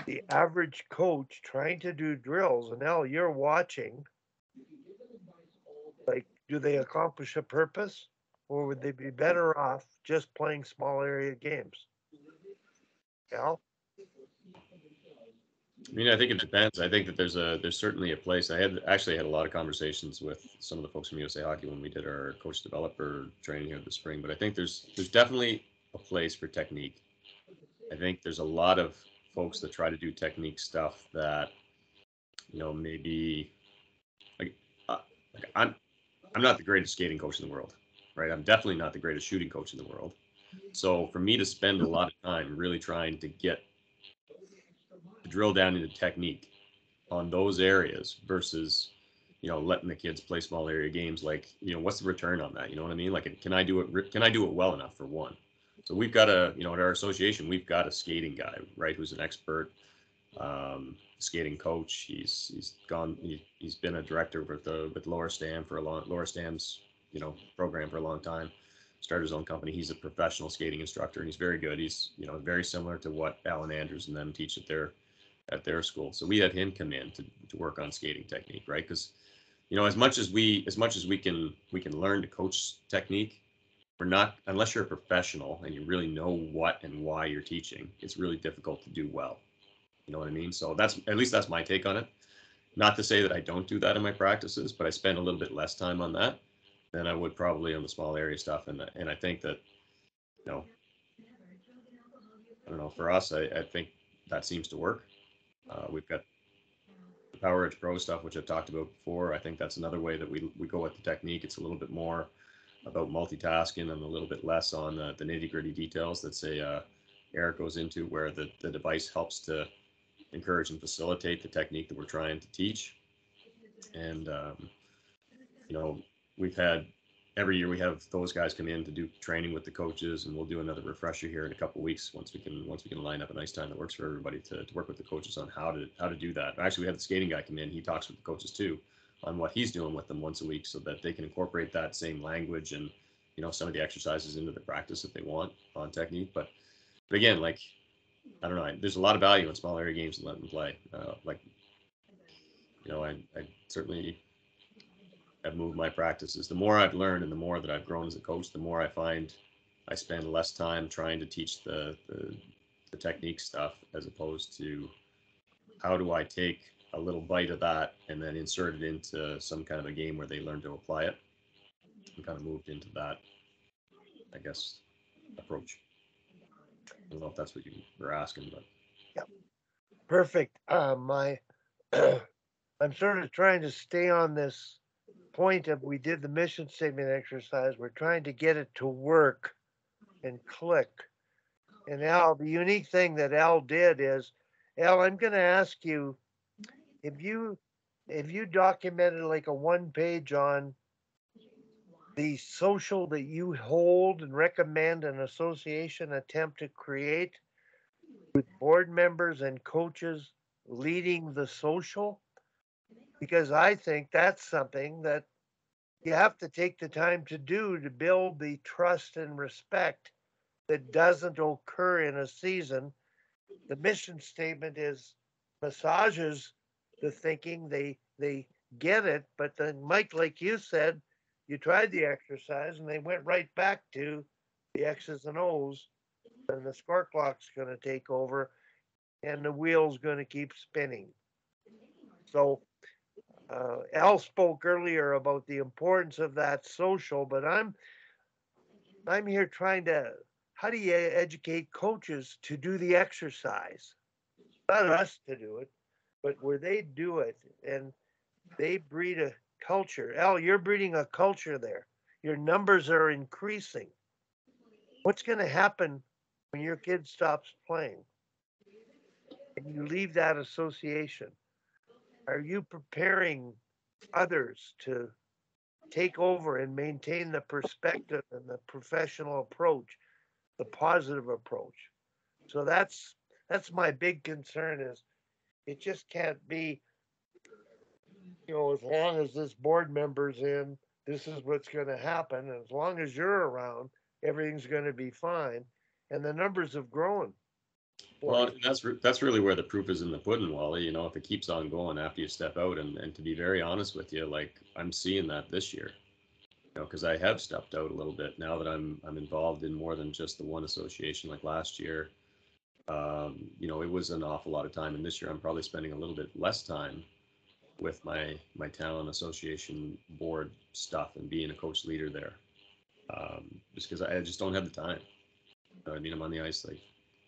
the average coach trying to do drills, and now you're watching, like, do they accomplish a purpose, or would they be better off just playing small area games? Al? I mean, I think it depends. I think that there's certainly a place. I had a lot of conversations with some of the folks from USA Hockey when we did our coach developer training here this spring. But I think there's definitely a place for technique. I think there's a lot of folks that try to do technique stuff that, maybe like I'm not the greatest skating coach in the world. right? I'm definitely not the greatest shooting coach in the world. So for me to spend a lot of time really trying to drill down into technique on those areas versus, letting the kids play small area games, like, what's the return on that? You know what I mean? Like, can I do it well enough, for one? So we've got at our association, we've got a skating guy, right, who's an expert skating coach. He's been a director with Lower Stam Lower Stam's program for a long time. Started his own company. He's a professional skating instructor, and he's very good. He's very similar to what Alan Andrews and them teach at their school. So we had him come in to work on skating technique, right? Because as much as we can learn to coach technique, we're not, unless you're a professional and you really know what and why you're teaching, it's really difficult to do well. You know what I mean? So that's my take on it. Not to say that I don't do that in my practices, but I spend a little bit less time on that than I would probably on the small area stuff. And I think that, I don't know, for us, I think that seems to work. We've got the Power Edge Pro stuff, which I've talked about before. I think that's another way that we go with the technique. It's a little bit more about multitasking and a little bit less on the nitty gritty details that, say, Eric goes into, where the device helps to encourage and facilitate the technique that we're trying to teach. And, every year we have those guys come in to do training with the coaches, and we'll do another refresher here in a couple of weeks once we can line up a nice time that works for everybody to work with the coaches on how to do that. Actually, we have the skating guy come in. He talks with the coaches too on what he's doing with them once a week, so that they can incorporate that same language and some of the exercises into the practice if they want on technique. But again, like, I don't know, there's a lot of value in small area games and letting them play. I certainly have moved my practices. The more I've learned and the more that I've grown as a coach, the more I find I spend less time trying to teach the technique stuff, as opposed to how do I take a little bite of that and then insert it into some kind of a game where they learn to apply it. I'm kind of moved into that, I guess, approach. I don't know if that's what you were asking, but. Yep. Perfect. I'm sort of trying to stay on this point of, we did the mission statement exercise. We're trying to get it to work and click. And Al, the unique thing that Al did is, Al, I'm going to ask you, if you documented like a 1-page on the social that you hold and recommend an association attempt to create with board members and coaches leading the social, because I think that's something that you have to take the time to do to build the trust and respect that doesn't occur in a season. The mission statement massages the thinking, they get it, but then, Mike, like you said, you tried the exercise and they went right back to the X's and O's, and the score clock's going to take over and the wheel's going to keep spinning. So Al spoke earlier about the importance of that social, but I'm here trying to, how do you educate coaches to do the exercise? Not us to do it, but where they do it and they breed a culture. Al, you're breeding a culture there. Your numbers are increasing. What's going to happen when your kid stops playing and you leave that association? Are you preparing others to take over and maintain the perspective and the professional approach, the positive approach? So that's my big concern, is it just can't be, as long as this board member's in, this is what's going to happen. And as long as you're around, everything's going to be fine. And the numbers have grown. Well, that's really where the proof is in the pudding, Wally. If it keeps on going after you step out, and to be very honest with you, like, I'm seeing that this year, because I have stepped out a little bit now that I'm involved in more than just the one association. Like last year, it was an awful lot of time, and this year I'm probably spending a little bit less time with my talent association board stuff and being a coach leader there, just because I just don't have the time. I'm on the ice like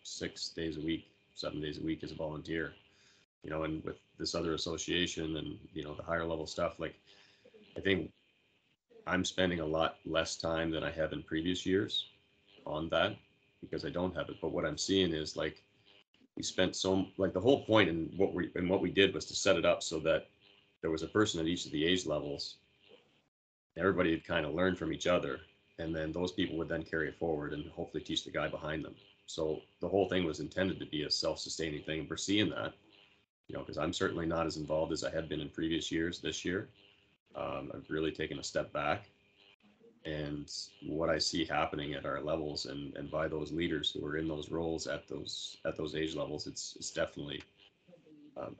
6 days a week, 7 days a week as a volunteer, and with this other association and the higher level stuff, like, I think I'm spending a lot less time than I have in previous years on that because I don't have it. But what I'm seeing is like we spent like the whole point in what we did was to set it up so that there was a person at each of the age levels. Everybody would kind of learn from each other, and then those people would then carry it forward and hopefully teach the guy behind them. So the whole thing was intended to be a self-sustaining thing. And we're seeing that, because I'm certainly not as involved as I had been in previous years this year. I've really taken a step back, and what I see happening at our levels and by those leaders who are in those roles at those age levels, it's definitely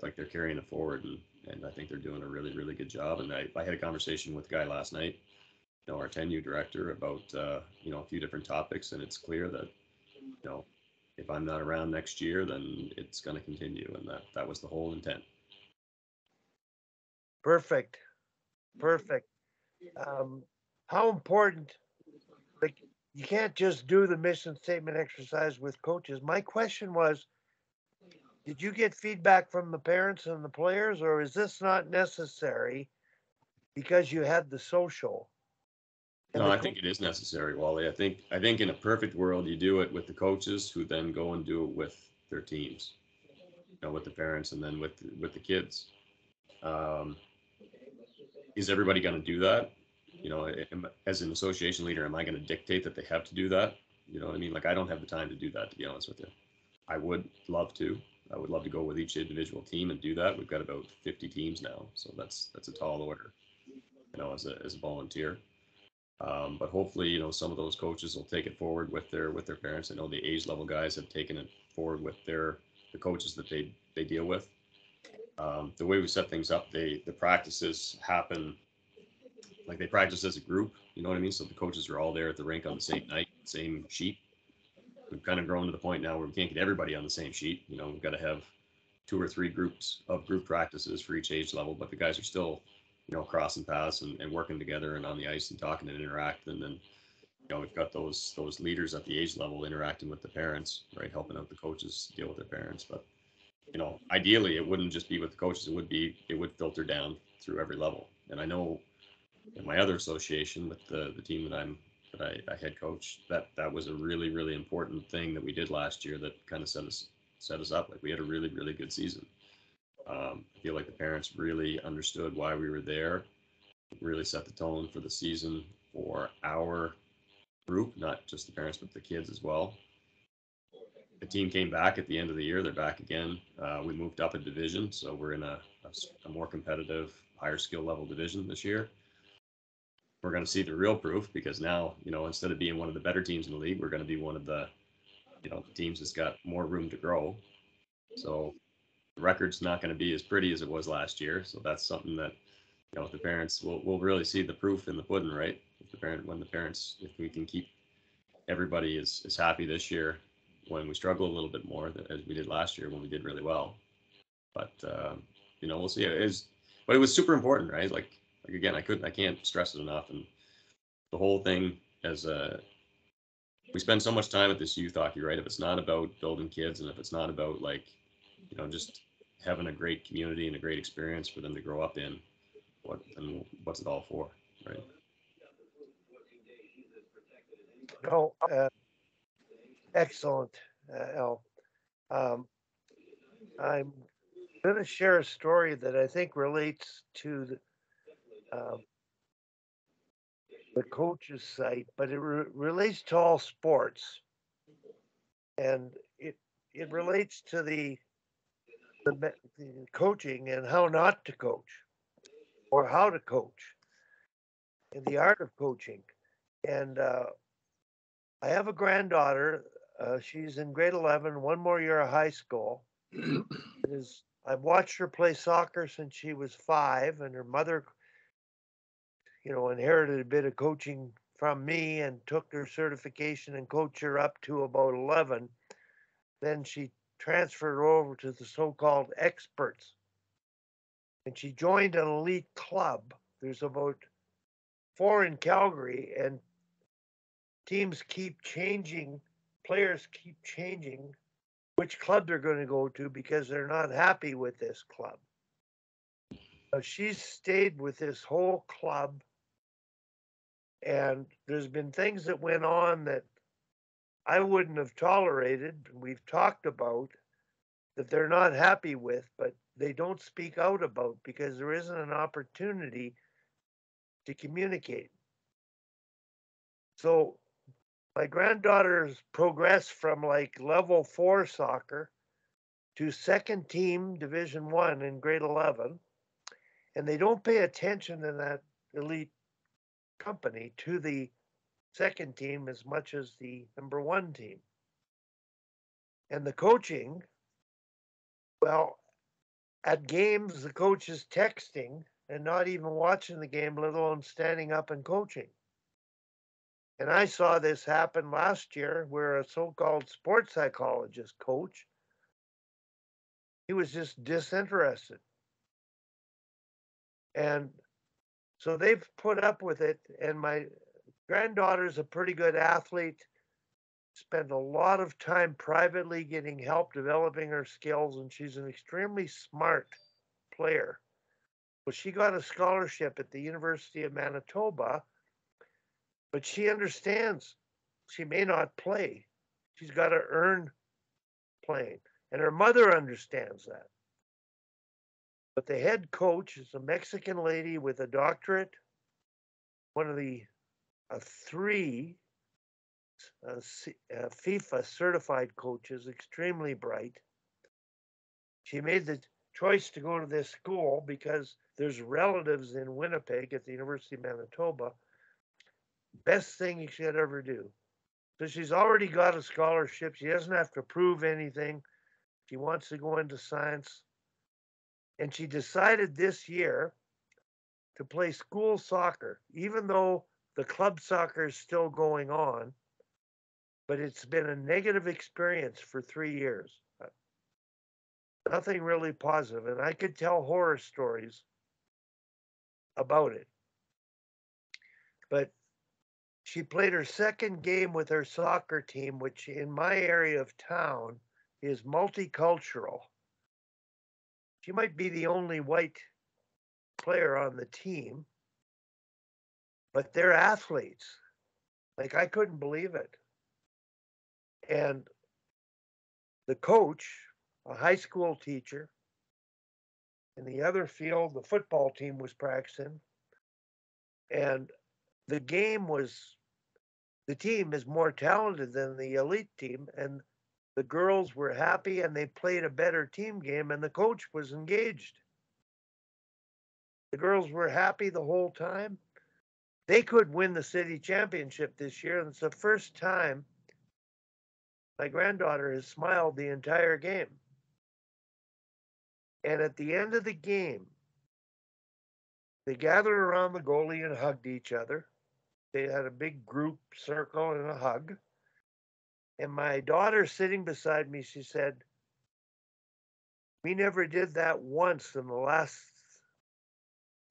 like they're carrying it forward, and I think they're doing a really, really good job. And I had a conversation with a guy last night, our 10U director, about a few different topics, and it's clear that if I'm not around next year, then it's going to continue, and that was the whole intent. Perfect. How important, like, you can't just do the mission statement exercise with coaches. My question was, did you get feedback from the parents and the players, or is this not necessary because you had the social? No, I think it is necessary, Wally. I think in a perfect world, you do it with the coaches, who then go and do it with their teams, with the parents, and then with the kids. Is everybody going to do that? As an association leader, am I going to dictate that they have to do that? You know what I mean? Like, I don't have the time to do that, to be honest with you. I would love to. I would love to go with each individual team and do that. We've got about 50 teams now, so that's a tall order, as a volunteer. But hopefully, some of those coaches will take it forward with their parents. I know the age level guys have taken it forward with the coaches that they deal with. The way we set things up, the practices happen, like, they practice as a group. You know what I mean? So the coaches are all there at the rink on the same night, same sheet. We've kind of grown to the point now where we can't get everybody on the same sheet. We've got to have 2 or 3 groups of group practices for each age level, but the guys are still, crossing paths and working together and on the ice and talking and interacting. And then, we've got those leaders at the age level interacting with the parents, right? Helping out the coaches deal with their parents. But, ideally it wouldn't just be with the coaches. It would filter down through every level. And I know in my other association with the team that I head coach, that was a really, really important thing that we did last year that kind of set us up. Like, we had a really, really good season. I feel like the parents really understood why we were there, really set the tone for the season for our group, not just the parents, but the kids as well. The team came back at the end of the year. They're back again. We moved up a division, so we're in a more competitive, higher skill level division this year. We're going to see the real proof, because now, instead of being one of the better teams in the league, we're going to be one of the, teams that's got more room to grow. So the record's not going to be as pretty as it was last year. So that's something that, the parents will really see the proof in the pudding, right? If we can keep everybody is happy this year, when we struggle a little bit more, as we did last year when we did really well. But we'll see. But it was super important, right? Like again, I can't stress it enough. And the whole thing, we spend so much time at this youth hockey, right? If it's not about building kids, and if it's not about, like, just having a great community and a great experience for them to grow up in, what's it all for, right? No, excellent, Al. I'm going to share a story that I think relates to the coach's site, but it relates to all sports, and it relates to the coaching and how not to coach, or how to coach, and the art of coaching. And I have a granddaughter. She's in grade 11, one more year of high school. I've watched her play soccer since she was 5, and her mother, inherited a bit of coaching from me and took her certification and coached her up to about 11. Then she transferred over to the so-called experts, and she joined an elite club. There's about 4 in Calgary, and teams keep changing, players keep changing which club they're going to go to because they're not happy with this club. She's stayed with this whole club And there's been things that went on that I wouldn't have tolerated. We've talked about that they're not happy with, but they don't speak out about because there isn't an opportunity to communicate. So my granddaughter's progressed from like level 4 soccer to second team Division 1 in grade 11, and they don't pay attention in that elite company to the second team as much as the number 1 team. And the coaching, well, at games the coach is texting and not even watching the game, let alone standing up and coaching. And I saw this happen last year where a so-called sports psychologist coach, he was just disinterested. And so they've put up with it. And my granddaughter's a pretty good athlete, spent a lot of time privately getting help developing her skills, and she's an extremely smart player. Well, she got a scholarship at the University of Manitoba, but she understands she may not play. She's got to earn playing. And her mother understands that. But the head coach is a Mexican lady with a doctorate, one of the 3 FIFA certified coaches, extremely bright. She made the choice to go to this school because there's relatives in Winnipeg at the University of Manitoba. Best thing you should ever do. So she's already got a scholarship. She doesn't have to prove anything. She wants to go into science. And she decided this year to play school soccer, even though the club soccer is still going on. But it's been a negative experience for 3 years. Nothing really positive. And I could tell horror stories about it. But she played her second game with her soccer team, which in my area of town is multicultural. She might be the only white player on the team, but they're athletes. Like, I couldn't believe it. And the coach, a high school teacher, in the other field, the football team was practicing. And the team is more talented than the elite team. And the girls were happy and they played a better team game, and the coach was engaged. The girls were happy the whole time. They could win the city championship this year, and it's the first time my granddaughter has smiled the entire game. And at the end of the game, they gathered around the goalie and hugged each other. They had a big group circle and a hug. And my daughter sitting beside me, she said, "We never did that once in the last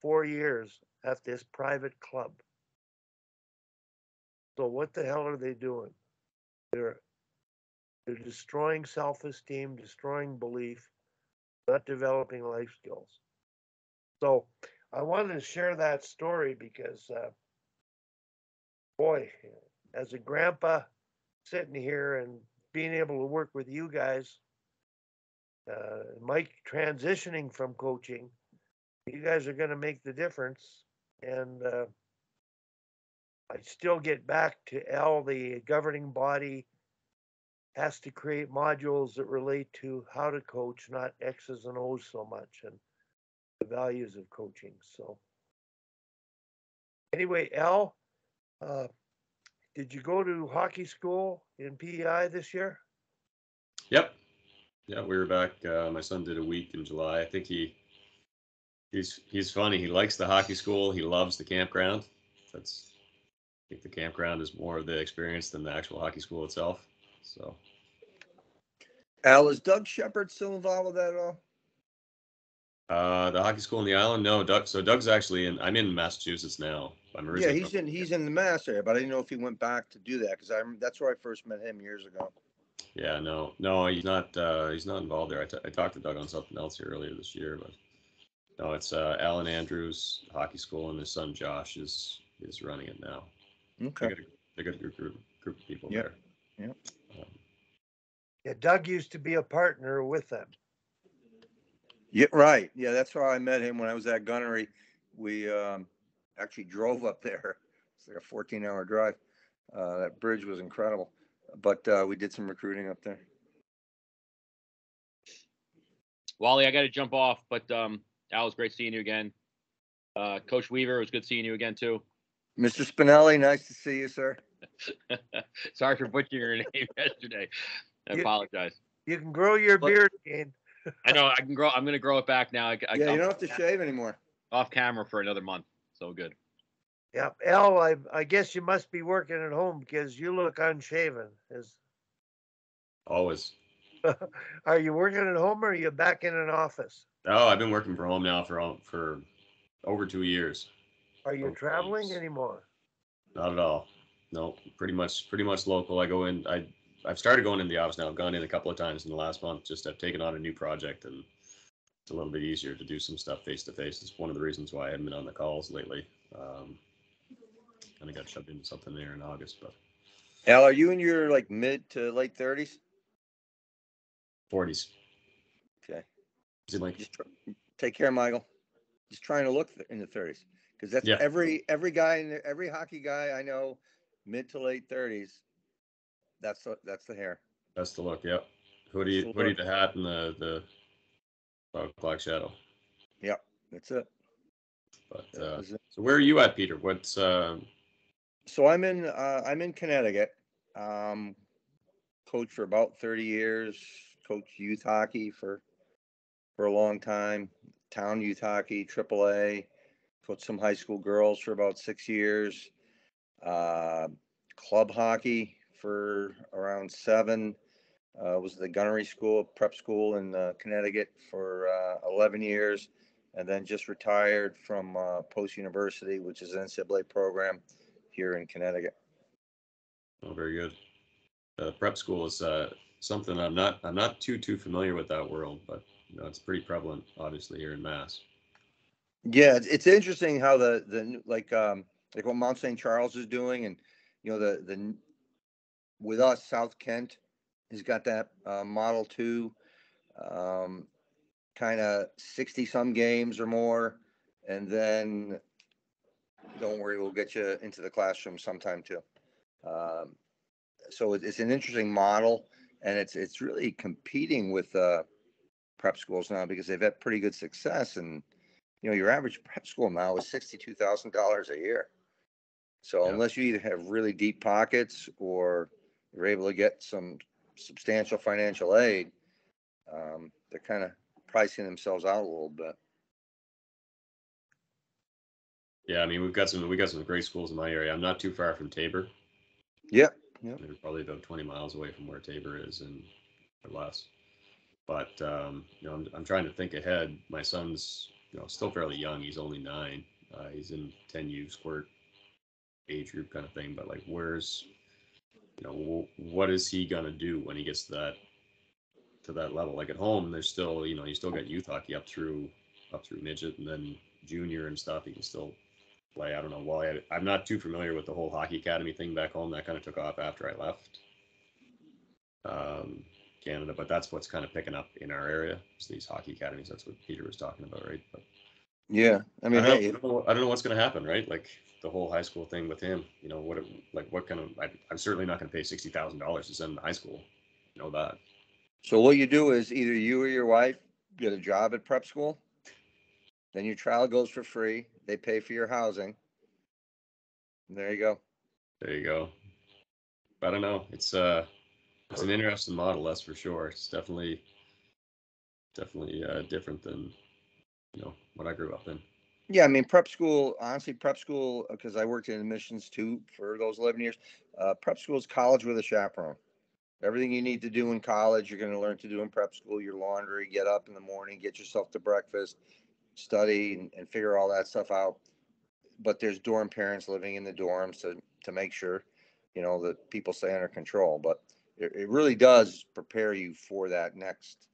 4 years at this private club." So what the hell are they doing? They're destroying self-esteem, destroying belief, not developing life skills. So I wanted to share that story because, boy, as a grandpa sitting here and being able to work with you guys, Mike transitioning from coaching, you guys are going to make the difference. And I still get back to the governing body has to create modules that relate to how to coach, not X's and O's so much, and the values of coaching. So anyway, Al, did you go to hockey school in PEI this year? Yep. Yeah, we were back. My son did a week in July. I think he's funny. He likes the hockey school. He loves the campground. I think the campground is more of the experience than the actual hockey school itself. So. Al, is Doug Shepard still involved with that at all? The hockey school in the island? No, Doug. So Doug's actually I'm in Massachusetts now. I'm originally he's in the Mass area, but I didn't know if he went back to do that because that's where I first met him years ago. Yeah, no, he's not involved there. I talked to Doug on something else here earlier this year, but no, it's Alan Andrews Hockey School, and his son Josh is running it now. Okay. They got a group of people Yep. there. Yep. Yeah, Doug used to be a partner with them. Yeah, right. Yeah, that's how I met him when I was at Gunnery. We actually drove up there. It's like a 14-hour drive. That bridge was incredible. But we did some recruiting up there. Wally, I got to jump off, but Al, it was great seeing you again. Coach Weaver, it was good seeing you again too. Mr. Spinelli, nice to see you, sir. Sorry for butchering your name yesterday. I apologize. You can grow your beard again. I know I can grow. I'm going to grow it back now. Yeah, you don't have to shave anymore. Off camera for another month. So good. Yeah, Al, I guess you must be working at home because you look unshaven. Always. Are you working at home or are you back in an office? Oh, I've been working from home now for over 2 years. Are you traveling anymore? Not at all. No, pretty much local. I go in. I've started going in the office now. I've gone in a couple of times in the last month. Just I've taken on a new project, and it's a little bit easier to do some stuff face to face. It's one of the reasons why I haven't been on the calls lately. Kind of got shoved into something there in August, but Al, are you in your like mid to late 30s? 40s. Okay. Is it like? Take care, Michael. Just trying to look in the 30s because that's every guy every hockey guy I know, mid to late 30s. That's the hair. That's the look. Yep. Hoodie, the hat, and the black shadow. Yep, that's it. But so where are you at, Peter? What's So I'm in Connecticut. Coached for about 30 years. Coached youth hockey for a long time. Town youth hockey, AAA. Coached some high school girls for about 6 years. Club hockey for around 7. Was the Gunnery School, prep school in Connecticut for 11 years. And then just retired from Post University, which is an NCAA program here in Connecticut. Oh, very good. Prep school is something I'm not too familiar with that world, but it's pretty prevalent, obviously, here in Mass. Yeah, it's interesting how the like what Mount St. Charles is doing, and the with us South Kent has got that Model 2, kind of 60 some games or more, and then don't worry, we'll get you into the classroom sometime too. So it's an interesting model, and it's really competing with prep schools now because they've had pretty good success. And your average prep school now is $62,000 a year. So unless you either have really deep pockets or you're able to get some substantial financial aid, they're kind of pricing themselves out a little bit. Yeah, I mean we've got some great schools in my area. I'm not too far from Tabor. Yep. They're probably about 20 miles away from where Tabor is, and or less. But I'm trying to think ahead. My son's still fairly young. He's only 9. He's in 10U squirt age group kind of thing. But like, where's what is he gonna do when he gets to that level? Like at home, there's still you still got youth hockey up through midget, and then junior and stuff. He can still play. I don't know why. I'm not too familiar with the whole hockey academy thing back home. That kind of took off after I left Canada, but that's what's kind of picking up in our area. Is these hockey academies. That's what Peter was talking about, right? But yeah, I mean, I don't know what's going to happen, right? Like the whole high school thing with him. What kind of? I'm certainly not going to pay $60,000 to send him to high school. You know that. So what you do is either you or your wife get a job at prep school, then your child goes for free. They pay for your housing. And there you go. There you go. I don't know. It's an interesting model, that's for sure. It's definitely different than what I grew up in. Yeah, I mean, prep school, honestly, because I worked in admissions too for those 11 years. Prep school is college with a chaperone. Everything you need to do in college, you're going to learn to do in prep school. Your laundry, get up in the morning, get yourself to breakfast, study, and figure all that stuff out. But there's dorm parents living in the dorms to make sure, that people stay under control. But it really does prepare you for that next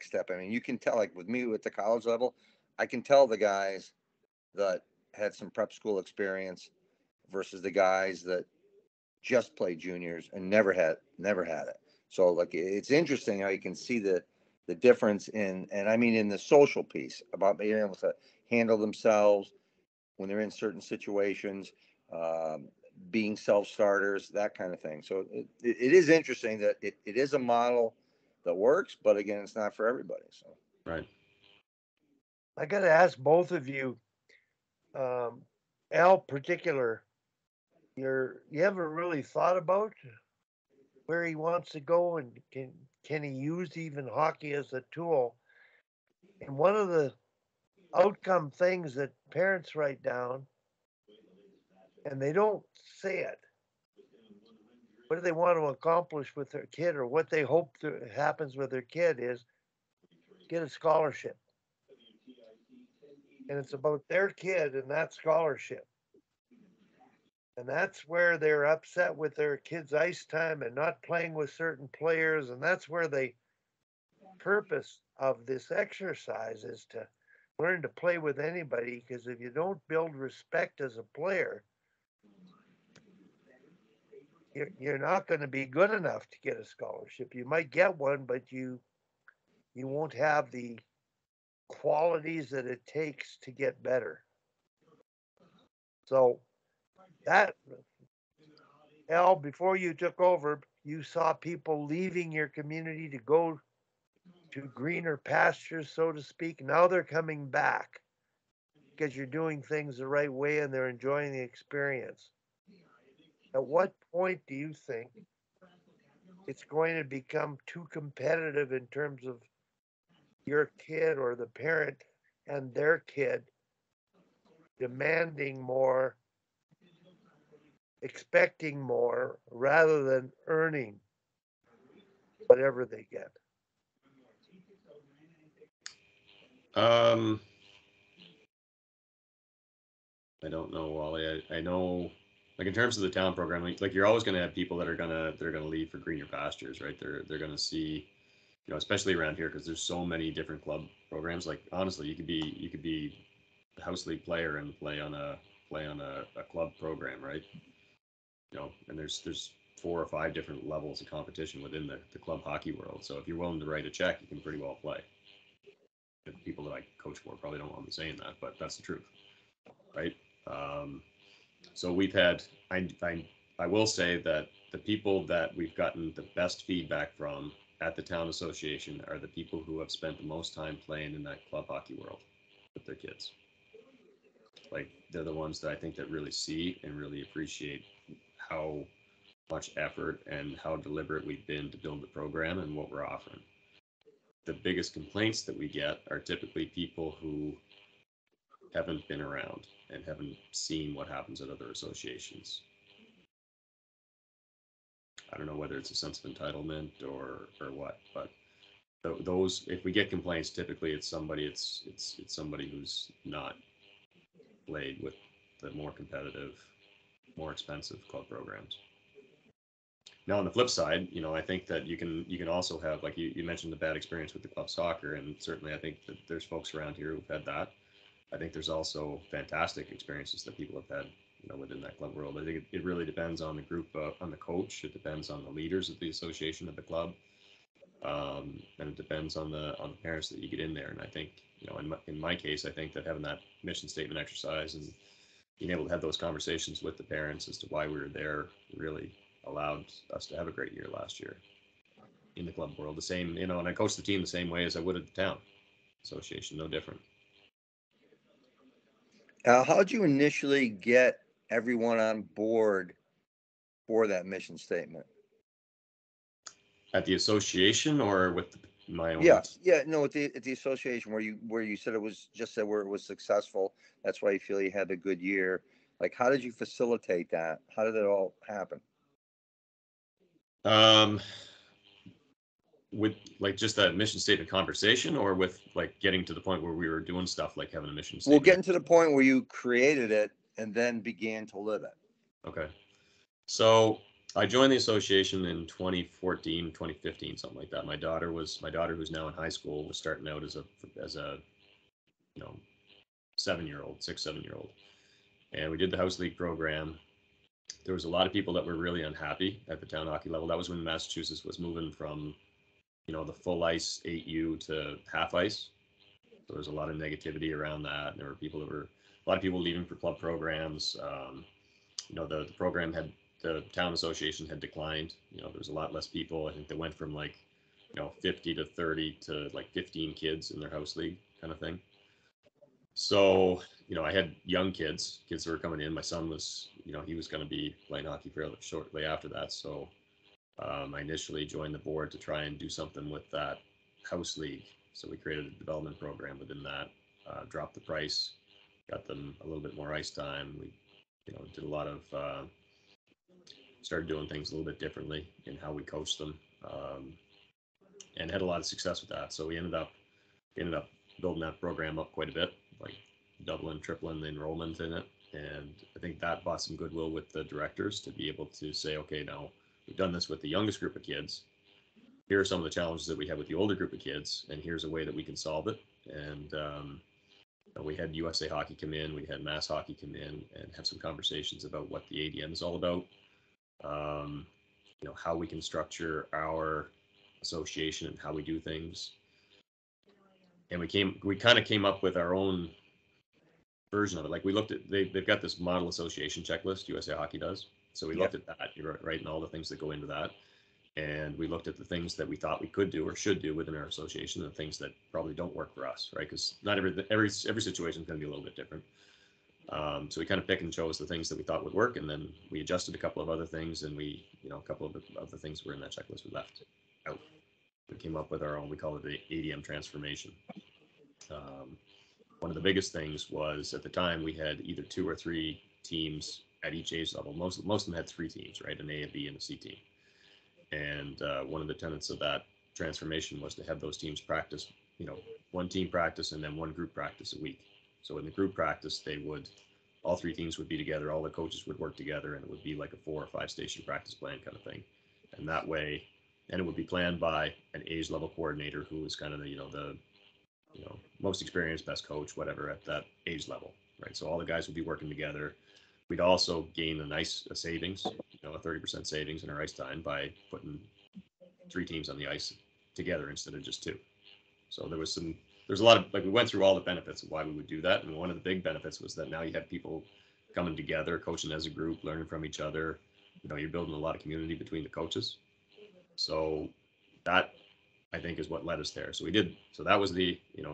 step. I mean, you can tell, like with me at the college level, I can tell the guys that had some prep school experience versus the guys that just played juniors and never had it. So like it's interesting how you can see the difference and I mean in the social piece about being able to handle themselves when they're in certain situations, being self-starters, that kind of thing. So it is interesting that it is a model that works, but again, it's not for everybody. So Right. I got to ask both of you, Al particular, you haven't really thought about where he wants to go and can he use even hockey as a tool? And one of the outcome things that parents write down, and they don't say it. What do they want to accomplish with their kid, or what they hope happens with their kid is get a scholarship. And it's about their kid and that scholarship. And that's where they're upset with their kids' ice time and not playing with certain players. And that's where the purpose of this exercise is to learn to play with anybody. Because if you don't build respect as a player, you're not going to be good enough to get a scholarship. You might get one, but you won't have the qualities that it takes to get better. So that, Al, before you took over, you saw people leaving your community to go to greener pastures, so to speak. Now they're coming back because you're doing things the right way and they're enjoying the experience. At what point do you think it's going to become too competitive in terms of your kid or the parent and their kid demanding more, expecting more, rather than earning whatever they get? I don't know, Wally. I know, like in terms of the town program, like you're always going to have people that are gonna leave for greener pastures, right? They're gonna see, you know, especially around here because there's so many different club programs. Like honestly, you could be a house league player and play on a club program, right? You know, and there's 4 or 5 different levels of competition within the club hockey world. So if you're willing to write a check, you can pretty well play. The people that I coach for probably don't want me saying that, but that's the truth, right? So we've had, I will say that the people that we've gotten the best feedback from at the town association are the people who have spent the most time playing in that club hockey world with their kids. Like they're the ones that I think that really see and really appreciate how much effort and how deliberate we've been to build the program and what we're offering. The biggest complaints that we get are typically people who haven't been around and haven't seen what happens at other associations. I don't know whether it's a sense of entitlement or what, but those, if we get complaints, typically it's somebody who's not played with the more competitive, more expensive club programs. Now on the flip side, you know, I think that you can also have, like you mentioned the bad experience with the club soccer, and certainly I think that there's folks around here who've had that. I think there's also fantastic experiences that people have had, you know, within that club world. I think it really depends on the group, on the coach. It depends on the leaders of the association of the club, and it depends on the parents that you get in there. And I think, you know, in my case, I think that having that mission statement exercise and being able to have those conversations with the parents as to why we were there really allowed us to have a great year last year in the club world. The same, you know, and I coached the team the same way as I would at the town association, no different. How'd you initially get everyone on board for that mission statement? At the association or with my own? Yeah, no, at the association where you said it was just that where it was successful. That's why you feel you had a good year. Like, how did you facilitate that? How did it all happen? With like just that mission statement conversation, or with like getting to the point where we were doing stuff like having a mission statement? Well, getting to the point where you created it and then began to live it. Okay. So I joined the association in 2014, 2015, something like that. My daughter who's now in high school was starting out as a, you know, 6, 7-year-old. And we did the house league program. there was a lot of people that were really unhappy at the town hockey level. That was when Massachusetts was moving from, the full ice 8U to half ice. So there was a lot of negativity around that. And there were a lot of people leaving for club programs. The program the town association had declined. There was a lot less people. I think they went from 50 to 30 to 15 kids in their house league kind of thing. So, I had young kids that were coming in. My son was, he was going to be playing hockey fairly shortly after that. So I initially joined the board to try and do something with that house league. So we created a development program within that, dropped the price, got them a little bit more ice time. We, did a lot of, started doing things a little bit differently in how we coached them, and had a lot of success with that. So we ended up building that program up quite a bit, like doubling, tripling the enrollment in it. And I think that bought some goodwill with the directors to be able to say, okay, now we've done this with the youngest group of kids. Here are some of the challenges that we have with the older group of kids, and here's a way that we can solve it. And we had USA Hockey come in, we had Mass Hockey come in, and have some conversations about what the ADM is all about. How we can structure our association and how we do things. And we kind of came up with our own version of it. Like we looked at, they've got this model association checklist, USA Hockey does. So we looked at that, right, and all the things that go into that. And we looked at the things that we thought we could do or should do within our association, and the things that probably don't work for us, right? Because not every situation is going to be a little bit different. So we kind of pick and chose the things that we thought would work, and then we adjusted a couple of other things, and a couple of the things were in that checklist we left out. We came up with our own, we call it the ADM transformation. One of the biggest things was, at the time, we had either 2 or 3 teams at each age level. Most of them had 3 teams, right? An A, a B, and a C team. And one of the tenets of that transformation was to have those teams practice, one team practice and then one group practice a week. So in the group practice, all 3 teams would be together, all the coaches would work together, and it would be like a 4 or 5 station practice plan kind of thing. And that way, and it would be planned by an age level coordinator who was kind of the most experienced, best coach, whatever, at that age level, right? So all the guys would be working together. We'd also gain a savings, a 30% savings in our ice time by putting 3 teams on the ice together instead of just 2. So there's a lot of, we went through all the benefits of why we would do that. And one of the big benefits was that now you have people coming together, coaching as a group, learning from each other. You're building a lot of community between the coaches. So that, I think, is what led us there. So that was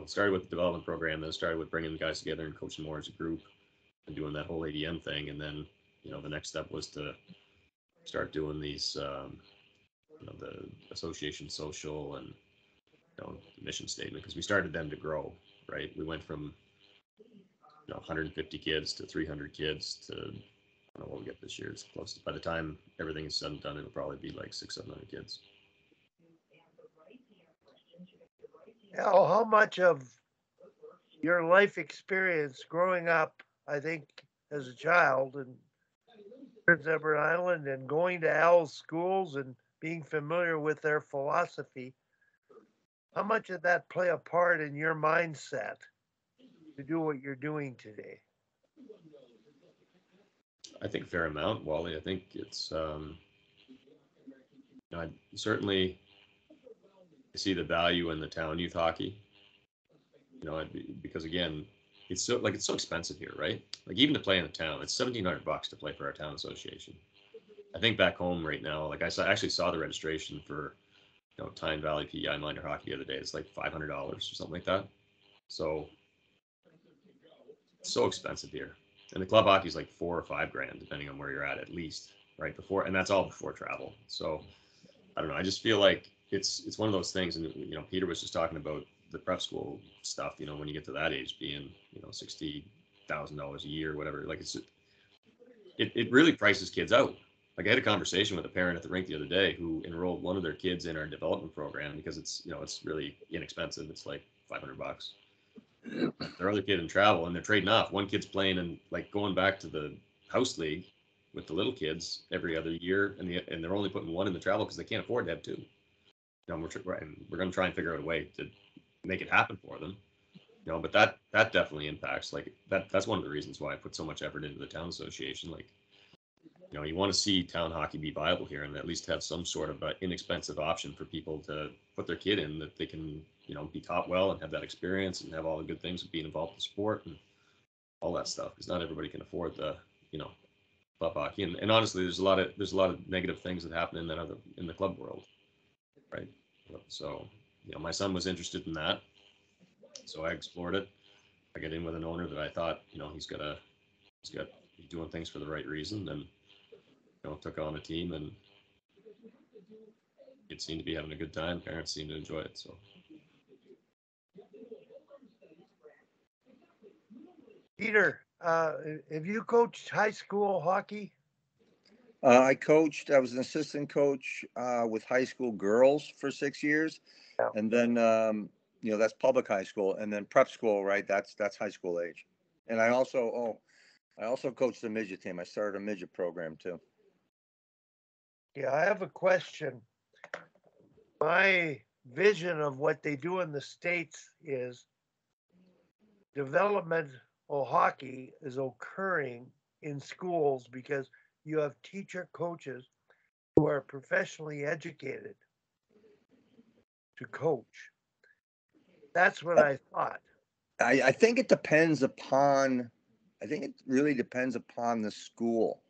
started with the development program, then started with bringing the guys together and coaching more as a group and doing that whole ADM thing. And then, the next step was to start doing these, the association social and, the mission statement, because we started them to grow, right? We went from 150 kids to 300 kids to, I don't know what we get this year. It's close to, by the time everything is said and done, it'll probably be like 600-700 kids. Al, how much of your life experience growing up, I think, as a child in Prince Edward Island and going to Al's schools and being familiar with their philosophy, how much did that play a part in your mindset to do what you're doing today? I think a fair amount, Wally. I think it's I certainly see the value in the town youth hockey. Because again, it's so expensive here, right? Like even to play in the town, it's $1,700 to play for our town association. I think back home right now, like I actually saw the registration for Tyne Valley PEI minor hockey the other day. It's like $500 or something like that. So it's so expensive here. And the club hockey is like $4 or $5 grand, depending on where you're at least, right? And that's all before travel. So I don't know. I just feel like it's one of those things. And, Peter was just talking about the prep school stuff, when you get to that age being, $60,000 a year, whatever, like it really prices kids out. Like I had a conversation with a parent at the rink the other day who enrolled one of their kids in our development program because it's really inexpensive. It's like $500. Their other kid in travel, and they're trading off. One kid's playing and going back to the house league with the little kids every other year, and they're only putting one in the travel because they can't afford to have 2. We're going to try and figure out a way to make it happen for them. But that definitely impacts. That's one of the reasons why I put so much effort into the town association. you know, you want to see town hockey be viable here and at least have some sort of inexpensive option for people to put their kid in that they can, you know, be taught well and have that experience and have all the good things of being involved in sport and all that stuff. Because not everybody can afford the, you know, club hockey. And honestly, there's a lot of negative things that happen in the club world, right? So, you know, my son was interested in that, so I explored it. I got in with an owner that I thought, you know, he's doing things for the right reason, and you know, took on a team, and it seemed to be having a good time. Parents seemed to enjoy it. So, Peter, have you coached high school hockey? I was an assistant coach with high school girls for 6 years. Yeah. And then, you know, that's public high school, and then prep school, right? That's high school age. And I also coached the midget team. I started a midget program too. Yeah, I have a question. My vision of what they do in the States is developmental hockey is occurring in schools because you have teacher coaches who are professionally educated to coach. That's what I thought. I think it depends upon, I think it really depends upon the school.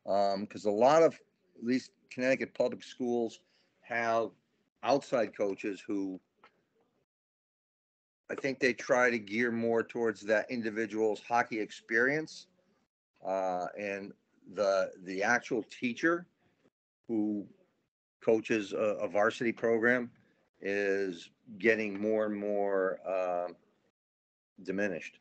Because a lot of, at least Connecticut public schools, have outside coaches who I think they try to gear more towards that individual's hockey experience. And the actual teacher who coaches a varsity program is getting more and more diminished.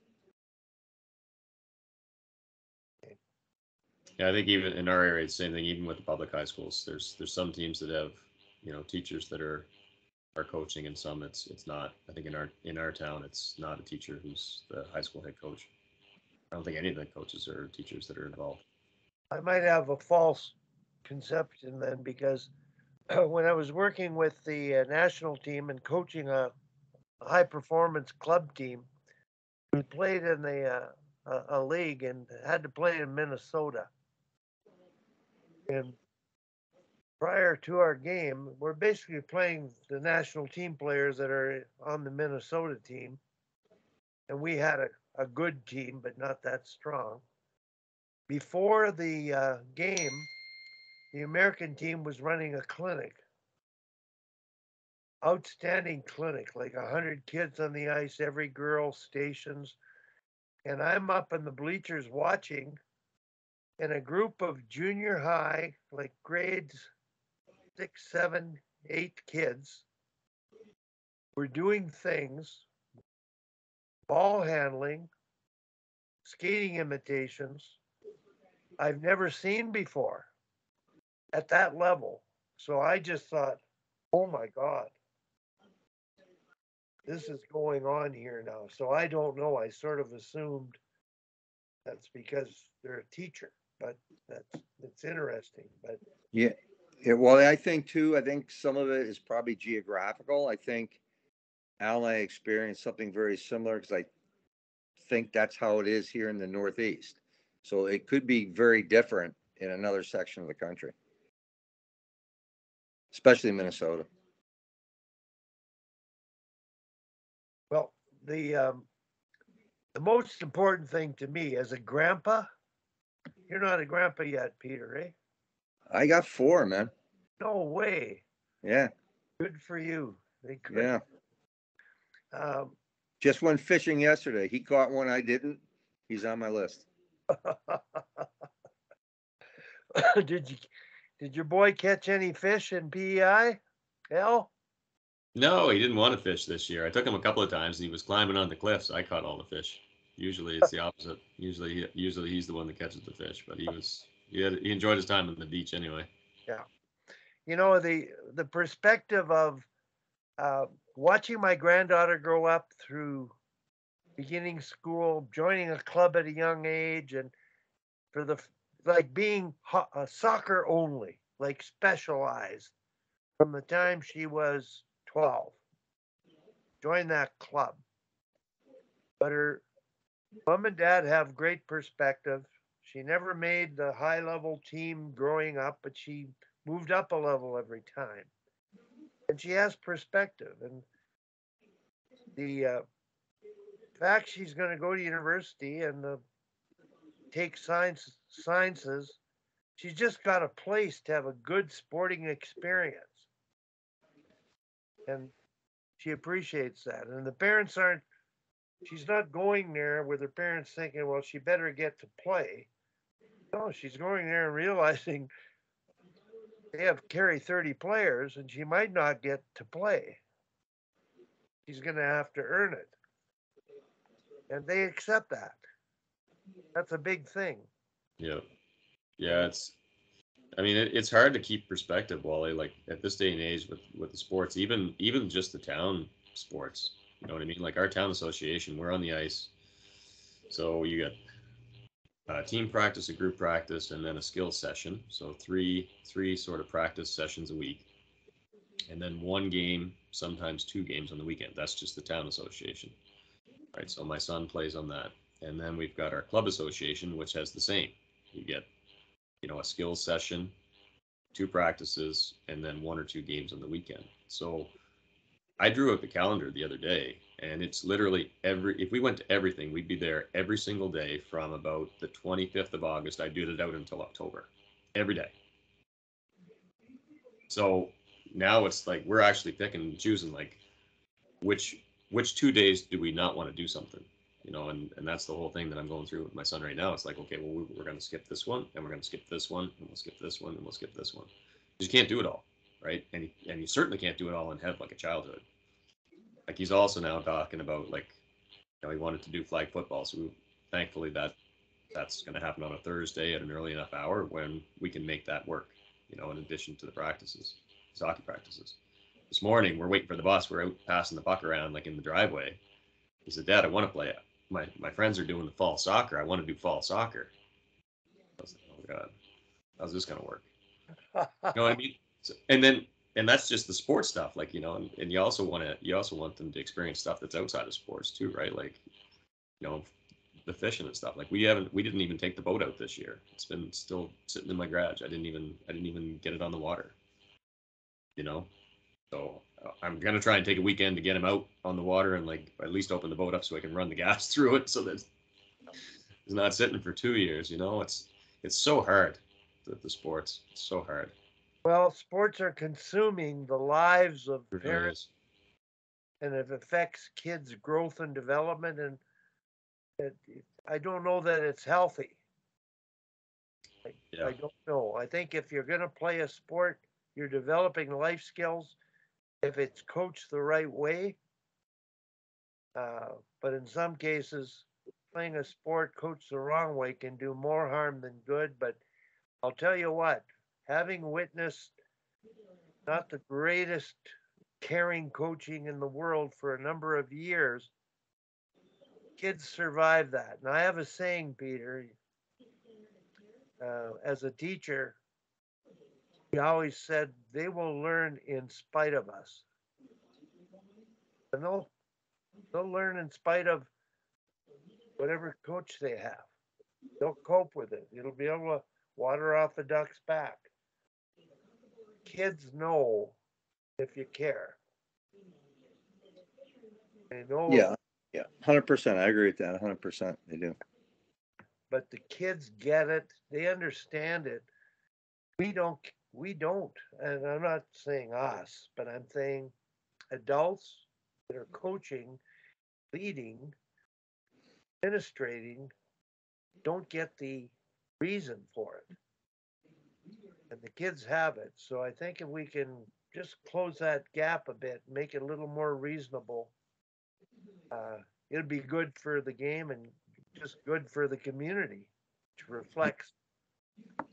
yeah, I think even in our area, it's the same thing. Even with the public high schools, there's some teams that have, you know, teachers that are coaching, and some it's not. I think in our town, it's not a teacher who's the high school head coach. I don't think any of the coaches or teachers that are involved. I might have a false conception then, because when I was working with the national team and coaching a high performance club team, we played in a league and had to play in Minnesota. And prior to our game, we're basically playing the national team players that are on the Minnesota team. And we had a good team, but not that strong. Before the game, the American team was running a clinic. Outstanding clinic, like 100 kids on the ice, every girl stations. And I'm up in the bleachers watching, and a group of junior high, like grades 6, 7, 8 kids were doing things, ball handling, skating imitations I've never seen before at that level. So I just thought, oh my God, this is going on here now. So I don't know. I sort of assumed that's because they're a teacher, but it's interesting. But Yeah. Well, I think some of it is probably geographical. I think Al and I experienced something very similar because I think that's how it is here in the Northeast. So it could be very different in another section of the country, especially Minnesota. well, the most important thing to me as a grandpa, you're not a grandpa yet, Peter, eh? I got 4, man. No way. Yeah. Good for you. Yeah. Um, Just went fishing yesterday. He caught one. I didn't. He's on my list. did your boy catch any fish in PEI? Hell? No, he didn't want to fish this year. I took him a couple of times, and he was climbing on the cliffs. I caught all the fish. Usually it's the opposite. Usually he's the one that catches the fish, but he enjoyed his time on the beach anyway. Yeah. You know, the perspective of watching my granddaughter grow up through beginning school, joining a club at a young age, and for the like being soccer only, like specialized from the time she was 12. Joined that club. But her mom and dad have great perspective. She never made the high level team growing up, but she moved up a level every time. And she has perspective. And the fact she's going to go to university and take sciences, she's just got a place to have a good sporting experience. And she appreciates that. And the parents aren't, she's not going there with her parents thinking, well, she better get to play. No, she's going there and realizing they have carry 30 players and she might not get to play. She's going to have to earn it. And they accept that. That's a big thing. Yeah. Yeah, it's hard to keep perspective, Wally, like at this day and age with the sports, even just the town sports. You know what I mean? Like our town association, we're on the ice. So you got team practice, a group practice, and then a skills session. So three sort of practice sessions a week. And then one game, sometimes 2 games on the weekend. That's just the town association. Right. So my son plays on that. And then we've got our club association, which has the same. You get, a skills session, 2 practices, and then 1 or 2 games on the weekend. So I drew up the calendar the other day, and it's literally if we went to everything, we'd be there every single day from about the 25th of August. I did it out until October, every day. So now it's like we're actually picking and choosing like which 2 days do we not want to do something, and that's the whole thing that I'm going through with my son right now. It's like, okay, well, we're going to skip this one, and we're going to skip this one, and we'll skip this one, and we'll skip this one. You can't do it all, right? And you certainly can't do it all and have like a childhood. Like he's also now talking about like, he wanted to do flag football, so thankfully that's going to happen on a Thursday at an early enough hour when we can make that work, in addition to the practices, his hockey practices. This morning, we're waiting for the bus. We're out passing the puck around like in the driveway. He said, Dad, I want to play. My friends are doing the fall soccer. I want to do fall soccer. I was like, oh God, how's this going to work? You know what I mean? So, and that's just the sports stuff, like, and you also want them to experience stuff that's outside of sports too, right? Like, the fishing and stuff. Like we didn't even take the boat out this year. It's been still sitting in my garage. I didn't even get it on the water. So I'm gonna try and take a weekend to get him out on the water and like at least open the boat up so I can run the gas through it, so that it's not sitting for 2 years. It's so hard. The sports, it's so hard. Well, sports are consuming the lives of It really parents, is. and it affects kids' growth and development. And I don't know that it's healthy. Yeah. I don't know. I think if you're going to play a sport, you're developing life skills if it's coached the right way. But in some cases, playing a sport coached the wrong way can do more harm than good. But I'll tell you what, having witnessed not the greatest caring coaching in the world for a number of years, kids survive that. And I have a saying, Peter, as a teacher, he always said, they will learn in spite of us. And they'll learn in spite of whatever coach they have. They'll cope with it. It'll be able to water off the duck's back. Kids know if you care. They know. Yeah, 100%. I agree with that. 100%. They do. But the kids get it. They understand it. We don't. And I'm not saying us, but I'm saying adults that are coaching, leading, administrating, don't get the reason for it. And the kids have it. So I think if we can just close that gap a bit, make it a little more reasonable, it'll be good for the game and just good for the community, which reflects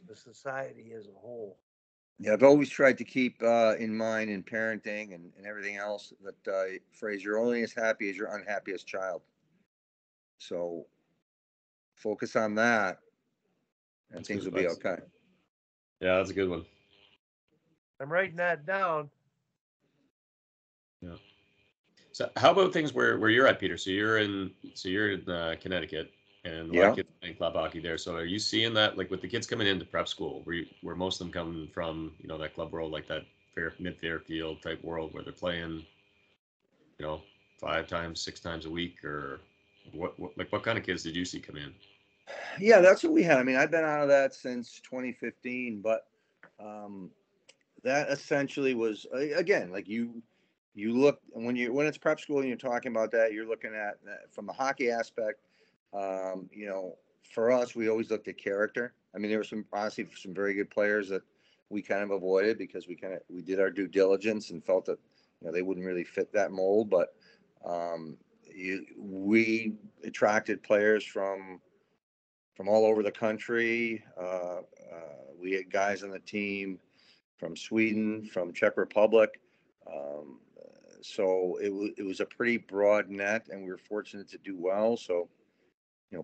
the society as a whole. Yeah, I've always tried to keep in mind in parenting and everything else that phrase, you're only as happy as your unhappiest child. So focus on that and That's things good will be advice. okay. Yeah, that's a good one. I'm writing that down. Yeah. So how about things where you're at, Peter? So you're in Connecticut, and a lot Yeah. of kids playing club hockey there. So are you seeing that, like with the kids coming into prep school, where most of them coming from, that club world, like that mid-Fairfield type world where they're playing, 5 times, 6 times a week, or what kind of kids did you see come in? Yeah, that's what we had. I mean, I've been out of that since 2015, but that essentially was, again, like you look when it's prep school and you're talking about that, you're looking at from the hockey aspect. For us, we always looked at character. I mean, there were honestly some very good players that we kind of avoided because we did our due diligence and felt that they wouldn't really fit that mold. But we attracted players from all over the country. We had guys on the team from Sweden, from Czech Republic. So it was a pretty broad net, and we were fortunate to do well. So,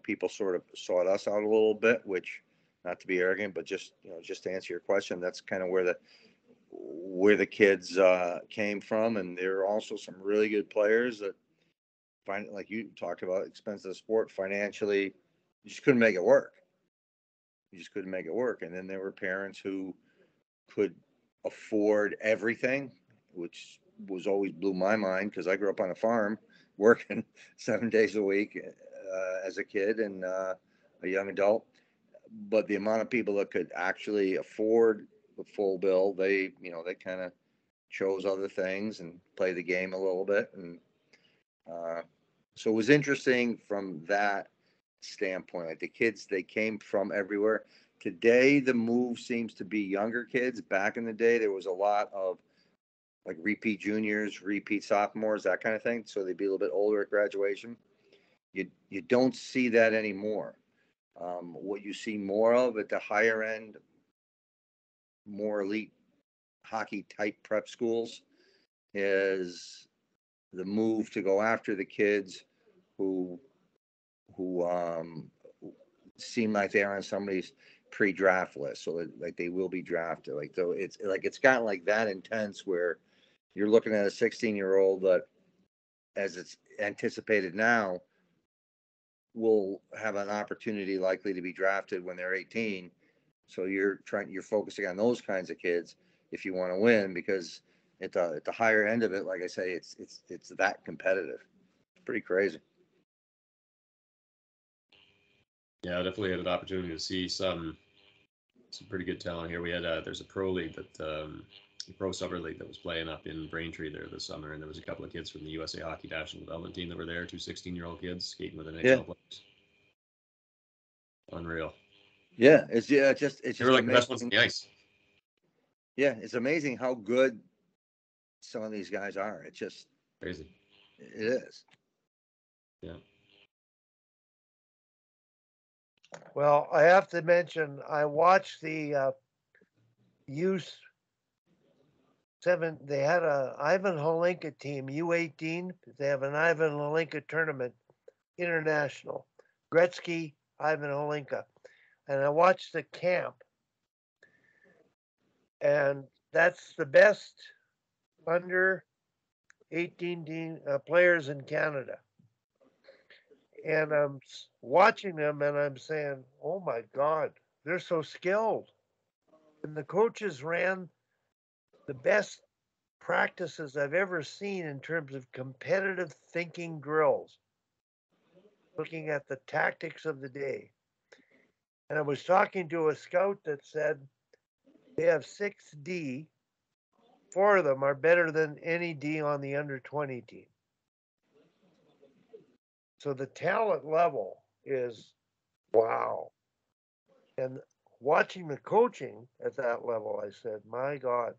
people sort of sought us out a little bit, which, not to be arrogant, but just to answer your question, that's kind of where the kids came from. And there are also some really good players that like you talked about, expensive sport financially, you just couldn't make it work. And then there were parents who could afford everything, which was always blew my mind because I grew up on a farm working 7 days a week as a kid and a young adult. But the amount of people that could actually afford the full bill, they kind of chose other things and play the game a little bit. And so it was interesting from that standpoint. Like the kids, they came from everywhere. Today, the move seems to be younger kids. Back in the day, there was a lot of like repeat juniors, repeat sophomores, that kind of thing. So they'd be a little bit older at graduation. You don't see that anymore. What you see more of at the higher end, more elite hockey type prep schools is the move to go after the kids who seem like they're on somebody's pre-draft list, so like they will be drafted. Like though it's gotten like that intense where you're looking at a 16-year-old that, as it's anticipated now, will have an opportunity likely to be drafted when they're 18. So you're focusing on those kinds of kids if you want to win, because at the higher end of it, like I say, it's that competitive. It's pretty crazy. Yeah, I definitely had an opportunity to see some pretty good talent here. We had there's a pro league pro summer league that was playing up in Braintree there this summer, and there was a couple of kids from the USA Hockey National Development Team that were there, 2 16-year-old kids skating with the NHL players. Unreal. Yeah, it's just They were like amazing. The best ones on the ice. Yeah, it's amazing how good some of these guys are. It's just crazy. It is. Yeah. Well, I have to mention, I watched the youth 7. They had a Ivan Holinka team, U18. They have an Ivan Holinka tournament, international. Gretzky, Ivan Holinka. And I watched the camp. And that's the best under 18 players in Canada. And I'm watching them and I'm saying, oh my God, they're so skilled. And the coaches ran the best practices I've ever seen in terms of competitive thinking drills, looking at the tactics of the day. And I was talking to a scout that said they have 6D. 4 of them are better than any D on the under 20 team. So the talent level is wow. And watching the coaching at that level, I said, my God,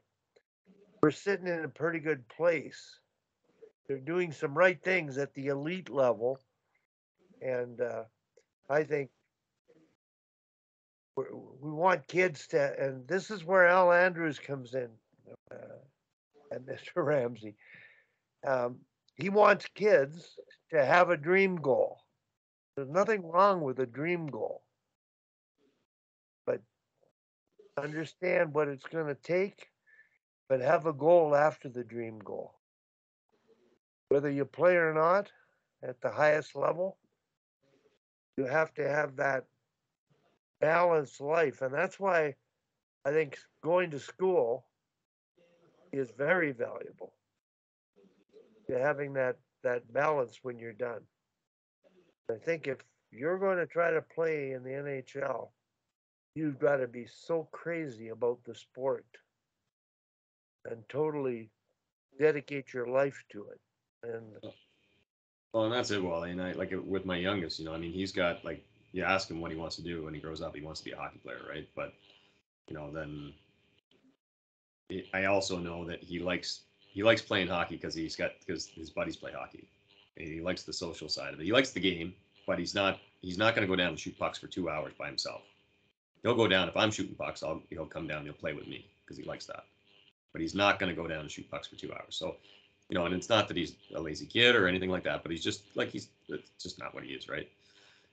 we're sitting in a pretty good place. They're doing some right things at the elite level. And I think we want kids to, and this is where Al Andrews comes in, and Mr. Ramsey. He wants kids to have a dream goal. There's nothing wrong with a dream goal, but understand what it's going to take, but have a goal after the dream goal. Whether you play or not at the highest level, You have to have that balanced life. And that's why I think going to school is very valuable. You're having that balance when you're done. I think if you're going to try to play in the NHL, you've got to be so crazy about the sport and totally dedicate your life to it. And Well, and that's it, Wally. And I like it with my youngest, I mean, he's got like, you ask him what he wants to do when he grows up, he wants to be a hockey player, right? But, then I also know that he likes playing hockey because his buddies play hockey. And he likes the social side of it. He likes the game, but he's not going to go down and shoot pucks for 2 hours by himself. He'll go down if I'm shooting pucks. He'll come down and he'll play with me because he likes that. But he's not going to go down and shoot pucks for 2 hours. So, and it's not that he's a lazy kid or anything like that, but it's just not what he is, right?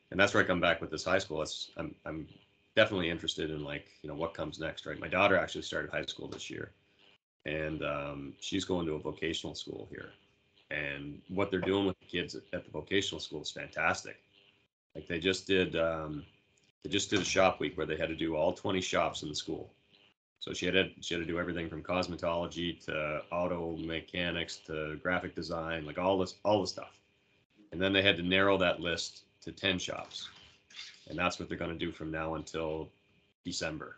And that's where I come back with this high school. I'm definitely interested in what comes next, right? My daughter actually started high school this year, and she's going to a vocational school here. And what they're doing with the kids at the vocational school is fantastic. Like they just did a shop week where they had to do all 20 shops in the school. So she had to do everything from cosmetology to auto mechanics to graphic design, like all the stuff. And then they had to narrow that list to 10 shops. And that's what they're going to do from now until December.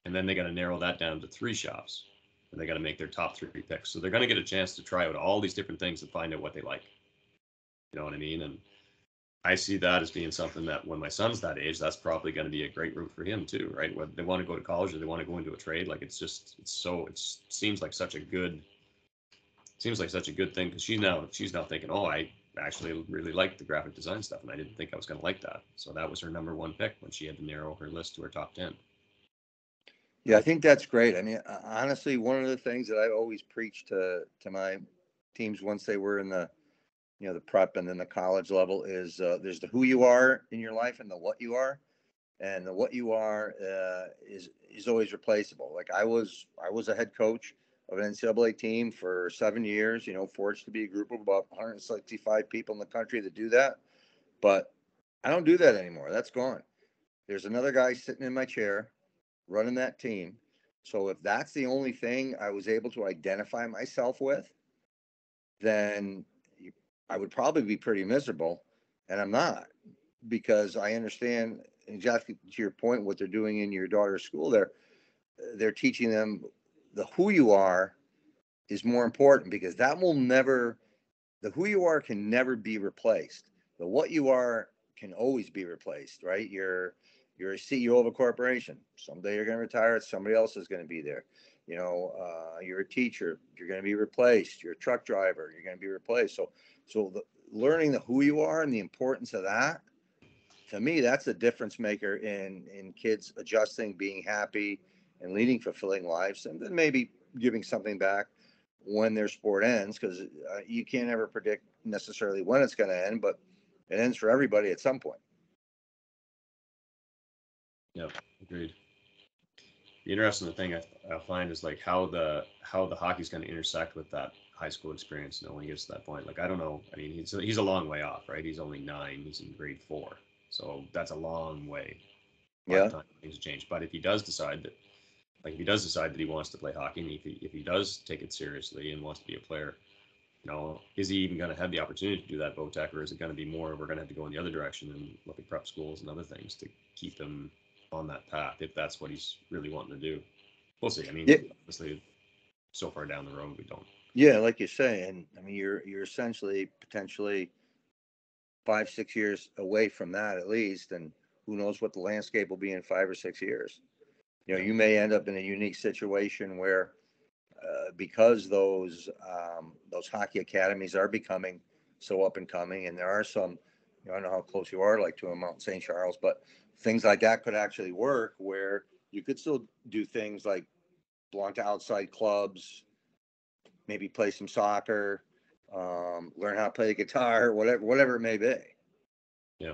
And then they got to narrow that down to 3 shops. And they got to make their top 3 picks. So they're going to get a chance to try out all these different things and find out what they like. You know what I mean? And I see that as being something that when my son's that age, that's probably going to be a great route for him too, right? Whether they want to go to college or they want to go into a trade, like it seems like such a good thing because she's now thinking, oh, I actually really like the graphic design stuff, and I didn't think I was going to like that. So that was her number 1 pick when she had to narrow her list to her top 10. Yeah, I think that's great. I mean, honestly, one of the things that I always preach to my teams once they were in the the prep and then the college level is there's the who you are in your life and the what you are, and the what you are is always replaceable. Like I was a head coach of an NCAA team for 7 years. Fortunate to be a group of about 165 people in the country that do that, but I don't do that anymore. That's gone. There's another guy sitting in my chair running that team. So if that's the only thing I was able to identify myself with, then I would probably be pretty miserable, and I'm not, because I understand exactly to your point what they're doing in your daughter's school. They're teaching them the who you are is more important, because the who you are can never be replaced. The what you are can always be replaced, right? You're a CEO of a corporation. Someday you're going to retire. Somebody else is going to be there. You're a teacher. You're going to be replaced. You're a truck driver. You're going to be replaced. So learning the who you are and the importance of that, to me, that's a difference maker in kids adjusting, being happy, and leading fulfilling lives, and then maybe giving something back when their sport ends, because you can't ever predict necessarily when it's going to end, but it ends for everybody at some point. Yeah, agreed. The interesting thing I find is like how the hockey's going to intersect with that high school experience. When he gets to that point, like I don't know. I mean, he's a long way off, right? He's only 9. He's in grade 4, so that's a long way. Yeah. Time things change. But if he does decide that, he wants to play hockey, and if he does take it seriously and wants to be a player, is he even going to have the opportunity to do that VOTEC, or is it going to be more we're going to have to go in the other direction and look at prep schools and other things to keep him on that path, if that's what he's really wanting to do? We'll see. I mean, obviously, so far down the road, we don't. Yeah, like you say, and I mean, you're essentially potentially 5-6 years away from that at least, and who knows what the landscape will be in 5 or 6 years. You may end up in a unique situation where, because those hockey academies are becoming so up and coming, and there are some, I don't know how close you are, like to a Mount St. Charles, but things like that could actually work, where you could still do things like belong to outside clubs, maybe play some soccer, learn how to play the guitar, whatever it may be. Yeah.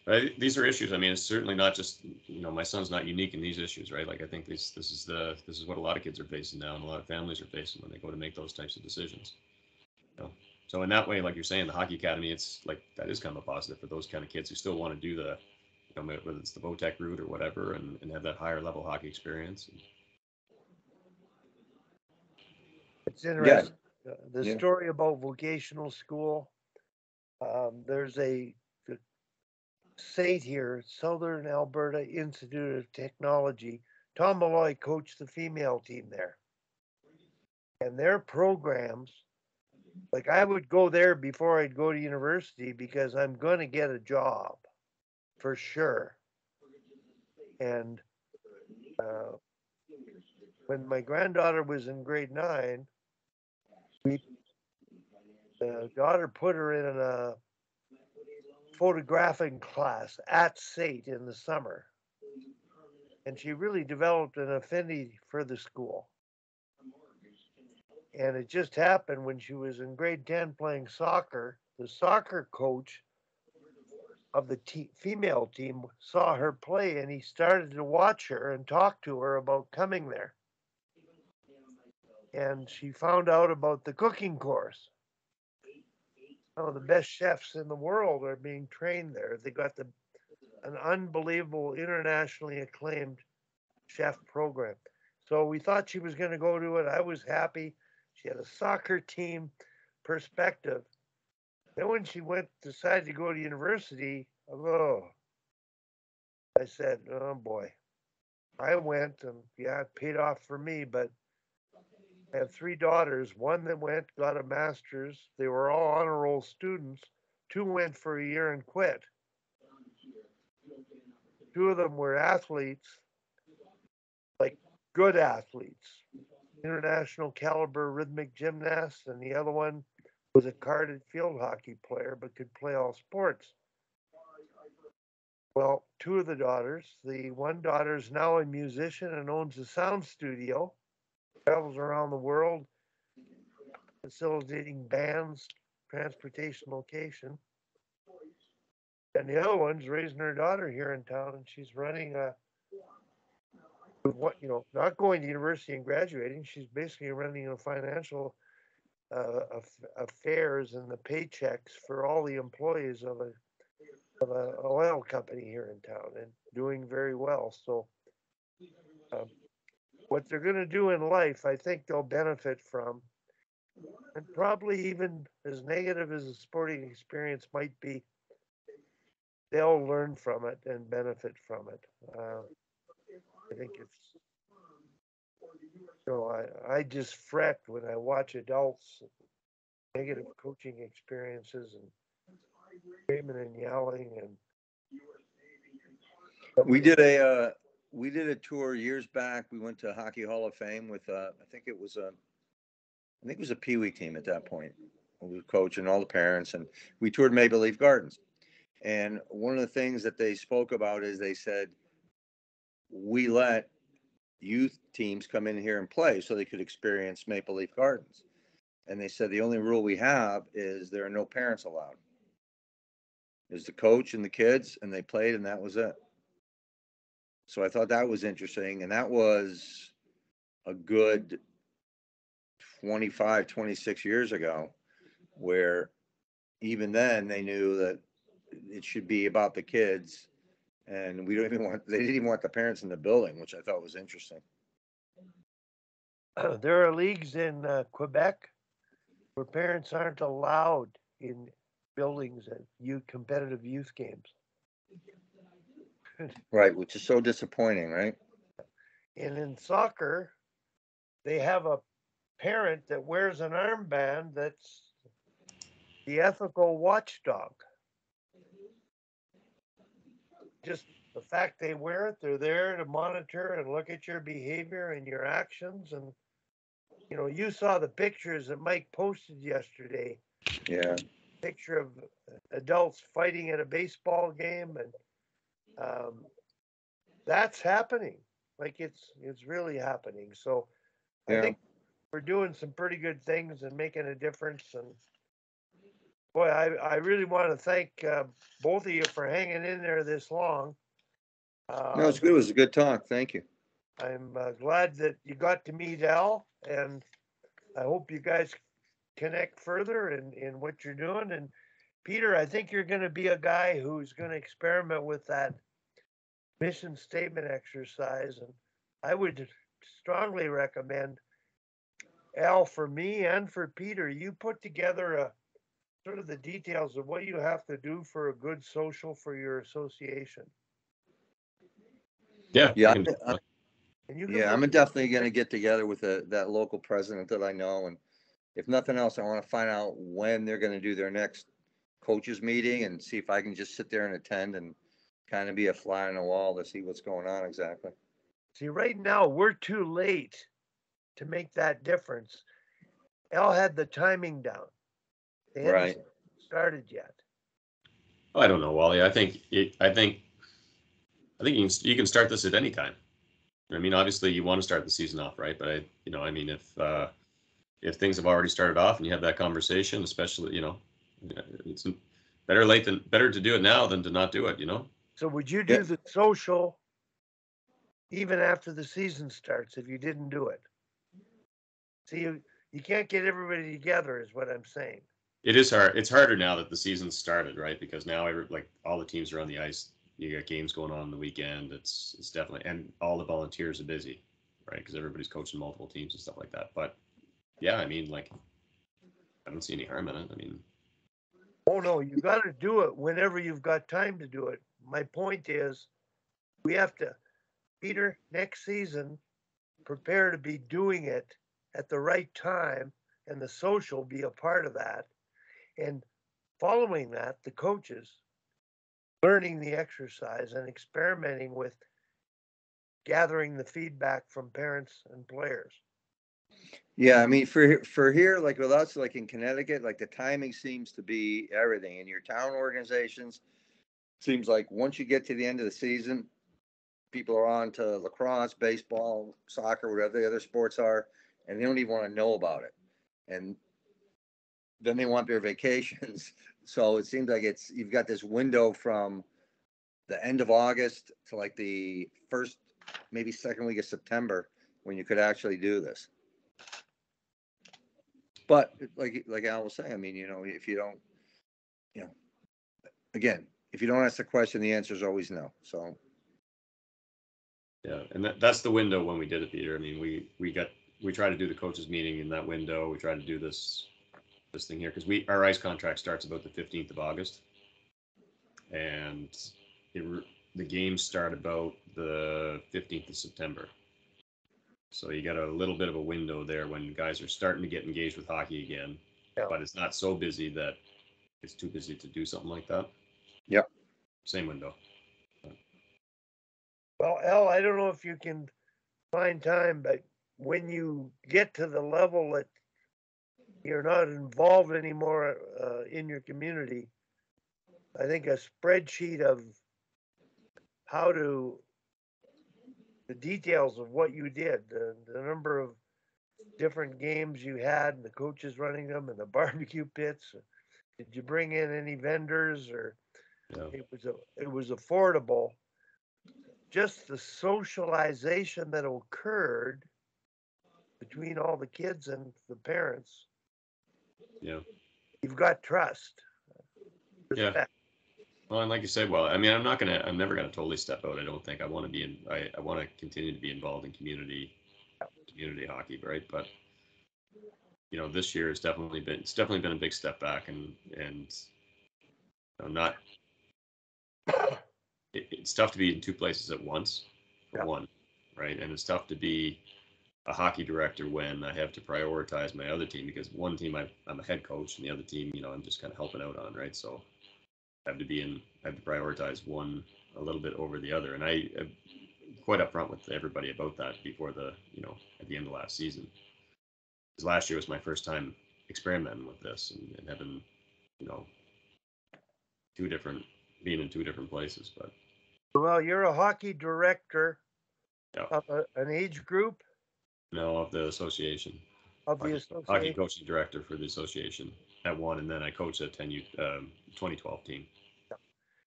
But these are issues. I mean, it's certainly not just, my son's not unique in these issues, right? Like I think this is what a lot of kids are facing now, and a lot of families are facing when they go to make those types of decisions. So in that way, like you're saying, the hockey academy, it's like that is kind of a positive for those kind of kids who still want to do the, whether it's the VOTEC route or whatever, and have that higher level hockey experience. It's interesting. The Yeah. story about vocational school. There's the SAIT here, Southern Alberta Institute of Technology. Tom Malloy coached the female team there. And their programs, like I would go there before I'd go to university because I'm going to get a job for sure. And when my granddaughter was in grade 9, the daughter put her in a photographing class at SAIT in the summer. And she really developed an affinity for the school. And it just happened when she was in grade 10 playing soccer, the soccer coach of the female team saw her play and he started to watch her and talk to her about coming there. And she found out about the cooking course. Some of the best chefs in the world are being trained there. They got an unbelievable, internationally acclaimed chef program. So we thought she was going to go to it. I was happy. She had a soccer team perspective. Then when she decided to go to university, I said, oh boy. I went and yeah, it paid off for me, but I have 3 daughters. One that went, got a master's. They were all honor roll students. 2 went for a year and quit. 2 of them were athletes, like good athletes, international caliber rhythmic gymnasts, and the other one was a carded field hockey player but could play all sports. Well, 2 of the daughters, the one daughter is now a musician and owns a sound studio, travels around the world, facilitating bands, transportation location. And the other one's raising her daughter here in town, and she's running not going to university and graduating. She's basically running a financial affairs and the paychecks for all the employees of an oil company here in town, and doing very well. So what they're going to do in life, I think they'll benefit from, and probably even as negative as the sporting experience might be, they'll learn from it and benefit from it. I think it's, I just fret when I watch adults, negative coaching experiences and screaming and yelling. And we did a tour years back. We went to Hockey Hall of Fame with I think it was a Pee Wee team at that point. We were coaching all the parents, and we toured Maple Leaf Gardens. And one of the things that they spoke about is they said, we let youth teams come in here and play so they could experience Maple Leaf Gardens. And they said the only rule we have is there are no parents allowed. There's the coach and the kids, and they played, and that was it. So I thought that was interesting. And that was a good 25, 26 years ago, where even then they knew that it should be about the kids, and they didn't even want the parents in the building, which I thought was interesting. There are leagues in Quebec where parents aren't allowed in buildings at competitive youth games. Right, which is so disappointing, right? And in soccer, they have a parent that wears an armband that's the ethical watchdog. Just the fact they wear it, they're there to monitor and look at your behavior and your actions. And, you saw the pictures that Mike posted yesterday. Yeah. Picture of adults fighting at a baseball game. And that's happening. Like it's really happening. So Yeah. I think we're doing some pretty good things and making a difference. And boy, I really want to thank both of you for hanging in there this long. No, it's good. It was a good talk. Thank you. I'm glad that you got to meet Al, and I hope you guys connect further in what you're doing. And Peter, I think you're going to be a guy who's going to experiment with that mission statement exercise. And I would strongly recommend, Al, for me and for Peter, you put together a sort of the details of what you have to do for a good social for your association. Yeah. Yeah, And you can yeah, I'm put- definitely going to get together with that local president that I know, and if nothing else, I want to find out when they're going to do their next coaches meeting and see if I can just sit there and attend and kind of be a fly on the wall to see what's going on exactly. See, right now we're too late to make that difference. Al had the timing down. They hadn't Right. started yet. I don't know, Wally. I think you can start this at any time. I mean, obviously you want to start the season off right, but I mean, if things have already started off and you have that conversation, especially, it's better to do it now than to not do it. So would you Yeah. do the social even after the season starts if you didn't do it? See, you can't get everybody together, is what I'm saying. It is hard. It's harder now that the season's started, right? Because now all the teams are on the ice. You got games going on the weekend. It's definitely, and all the volunteers are busy, right? Because everybody's coaching multiple teams and stuff like that. But yeah, I mean, I don't see any harm in it. I mean, Oh no, you got to do it whenever you've got time to do it. My point is, we have to, Peter, next season, prepare to be doing it at the right time, and the social be a part of that. And following that, the coaches learning the exercise and experimenting with gathering the feedback from parents and players. Yeah, I mean, for here, like with us, like in Connecticut, like the timing seems to be everything. In your town organizations, seems like once you get to the end of the season, people are on to lacrosse, baseball, soccer, whatever the other sports are, and they don't even want to know about it. And then they want their vacations. So it seems like you've got this window from the end of August to like the first, maybe second week of September when you could actually do this. But like Al was saying, I mean, if you don't, again, if you don't ask the question, the answer is always no. So yeah, and that's the window when we did it, Peter. I mean, we try to do the coaches meeting in that window. We try to do this thing here because our ice contract starts about the 15th of August, and the games start about the 15th of September. So you got a little bit of a window there when guys are starting to get engaged with hockey again, but it's not so busy that it's too busy to do something like that. Yep. Same window. Well, Al, I don't know if you can find time, but when you get to the level that you're not involved anymore in your community, I think a spreadsheet of the details of what you did, the number of different games you had, and the coaches running them, and the barbecue pits. Did you bring in any vendors, or it was affordable? Just the socialization that occurred between all the kids and the parents. Yeah. You've got trust. Respect. Yeah. Well, and like you said, well, I mean, I'm never gonna totally step out. I don't think I want to I want to continue to be involved in community hockey, right? But this year it's definitely been a big step back, and not. It's tough to be in two places at once, for one, right? And it's tough to be a hockey director when I have to prioritize my other team, because one team I'm a head coach, and the other team, I'm just kind of helping out on, right? So I have to prioritize one a little bit over the other, and I'm quite upfront with everybody about that before at the end of last season, because last year was my first time experimenting with this and having being in two different places. But well, you're a hockey director of an age group. No, of the association. Of the association. Hockey coaching director for the association at one, and then I coach a 2012 team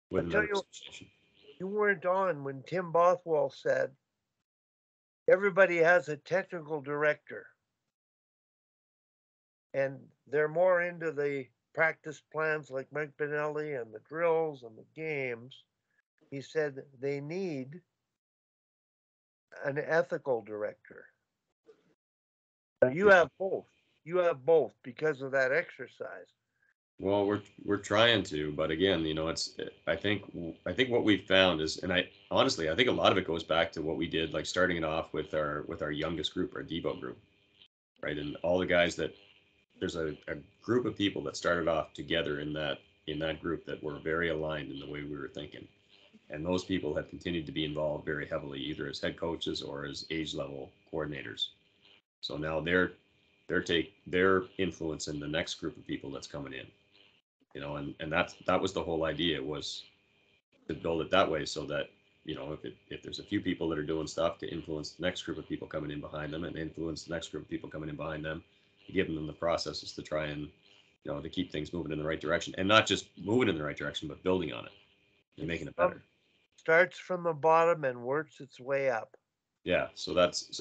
with another association. You weren't on when Tim Bothwell said everybody has a technical director, and they're more into the practice plans like Mike Benelli and the drills and the games. He said they need an ethical director. You have both. You have both because of that exercise. Well, we're trying to, but again, it's I think what we've found is, and I think a lot of it goes back to what we did, like starting it off with our youngest group, our Devo group, right? And all the guys that there's a group of people that started off together in that group that were very aligned in the way we were thinking, and those people have continued to be involved very heavily, either as head coaches or as age level coordinators. So now they're influencing the next group of people that's coming in. And that was the whole idea, was to build it that way, so that if there's a few people that are doing stuff, to influence the next group of people coming in behind them, and influence the next group of people coming in behind them, giving them the processes to try and to keep things moving in the right direction, and not just moving in the right direction, but building on it and making it better. Starts from the bottom and works its way up. Yeah, so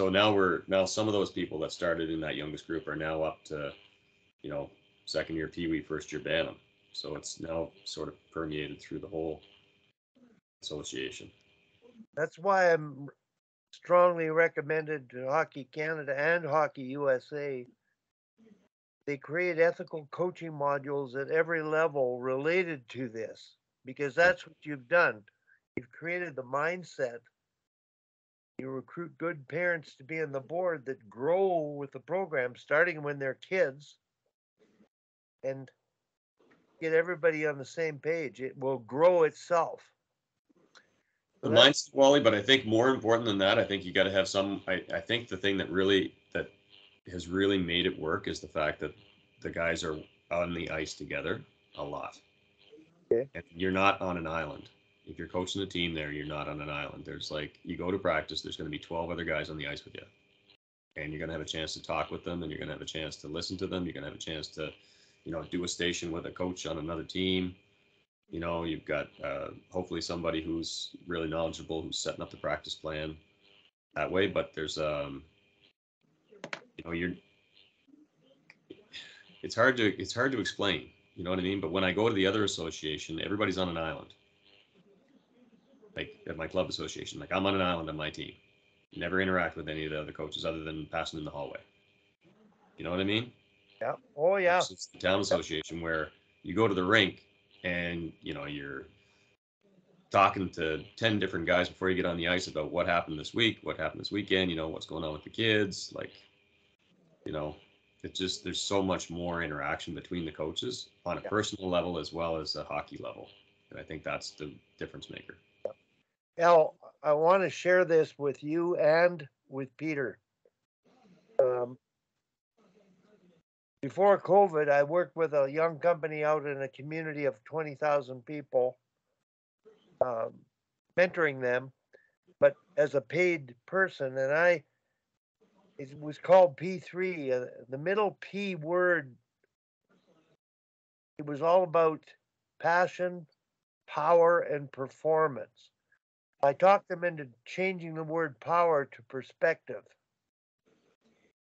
now some of those people that started in that youngest group are now up to second year Pee Wee, first year Bantam. So it's now sort of permeated through the whole association. That's why I'm strongly recommended to Hockey Canada and Hockey USA. They create ethical coaching modules at every level related to this, because that's what you've done. You've created the mindset. You recruit good parents to be on the board that grow with the program, starting when they're kids, and get everybody on the same page. It will grow itself. The mindset, Wally, but I think more important than that, I think you got to have some. I think the thing that has really made it work is the fact that the guys are on the ice together a lot. Okay. And you're not on an island. If you're coaching a team there, you're not on an island. There's you go to practice, there's going to be 12 other guys on the ice with you. And you're going to have a chance to talk with them, and you're going to have a chance to listen to them. You're going to have a chance to, do a station with a coach on another team. You've got hopefully somebody who's really knowledgeable, who's setting up the practice plan that way. But there's, it's hard to explain. You know what I mean? But when I go to the other association, everybody's on an island. Like at my club association, like I'm on an island on my team. Never interact with any of the other coaches other than passing in the hallway. You know what I mean? Yeah. Oh yeah. It's the town association where you go to the rink and you're talking to 10 different guys before you get on the ice about what happened this week, what happened this weekend, what's going on with the kids. It's just, there's so much more interaction between the coaches on a personal level as well as a hockey level. And I think that's the difference maker. Al, I want to share this with you and with Peter. Before COVID, I worked with a young company out in a community of 20,000 people, mentoring them, but as a paid person. And it was called P3. The middle P word, it was all about passion, power, and performance. I talked them into changing the word power to perspective.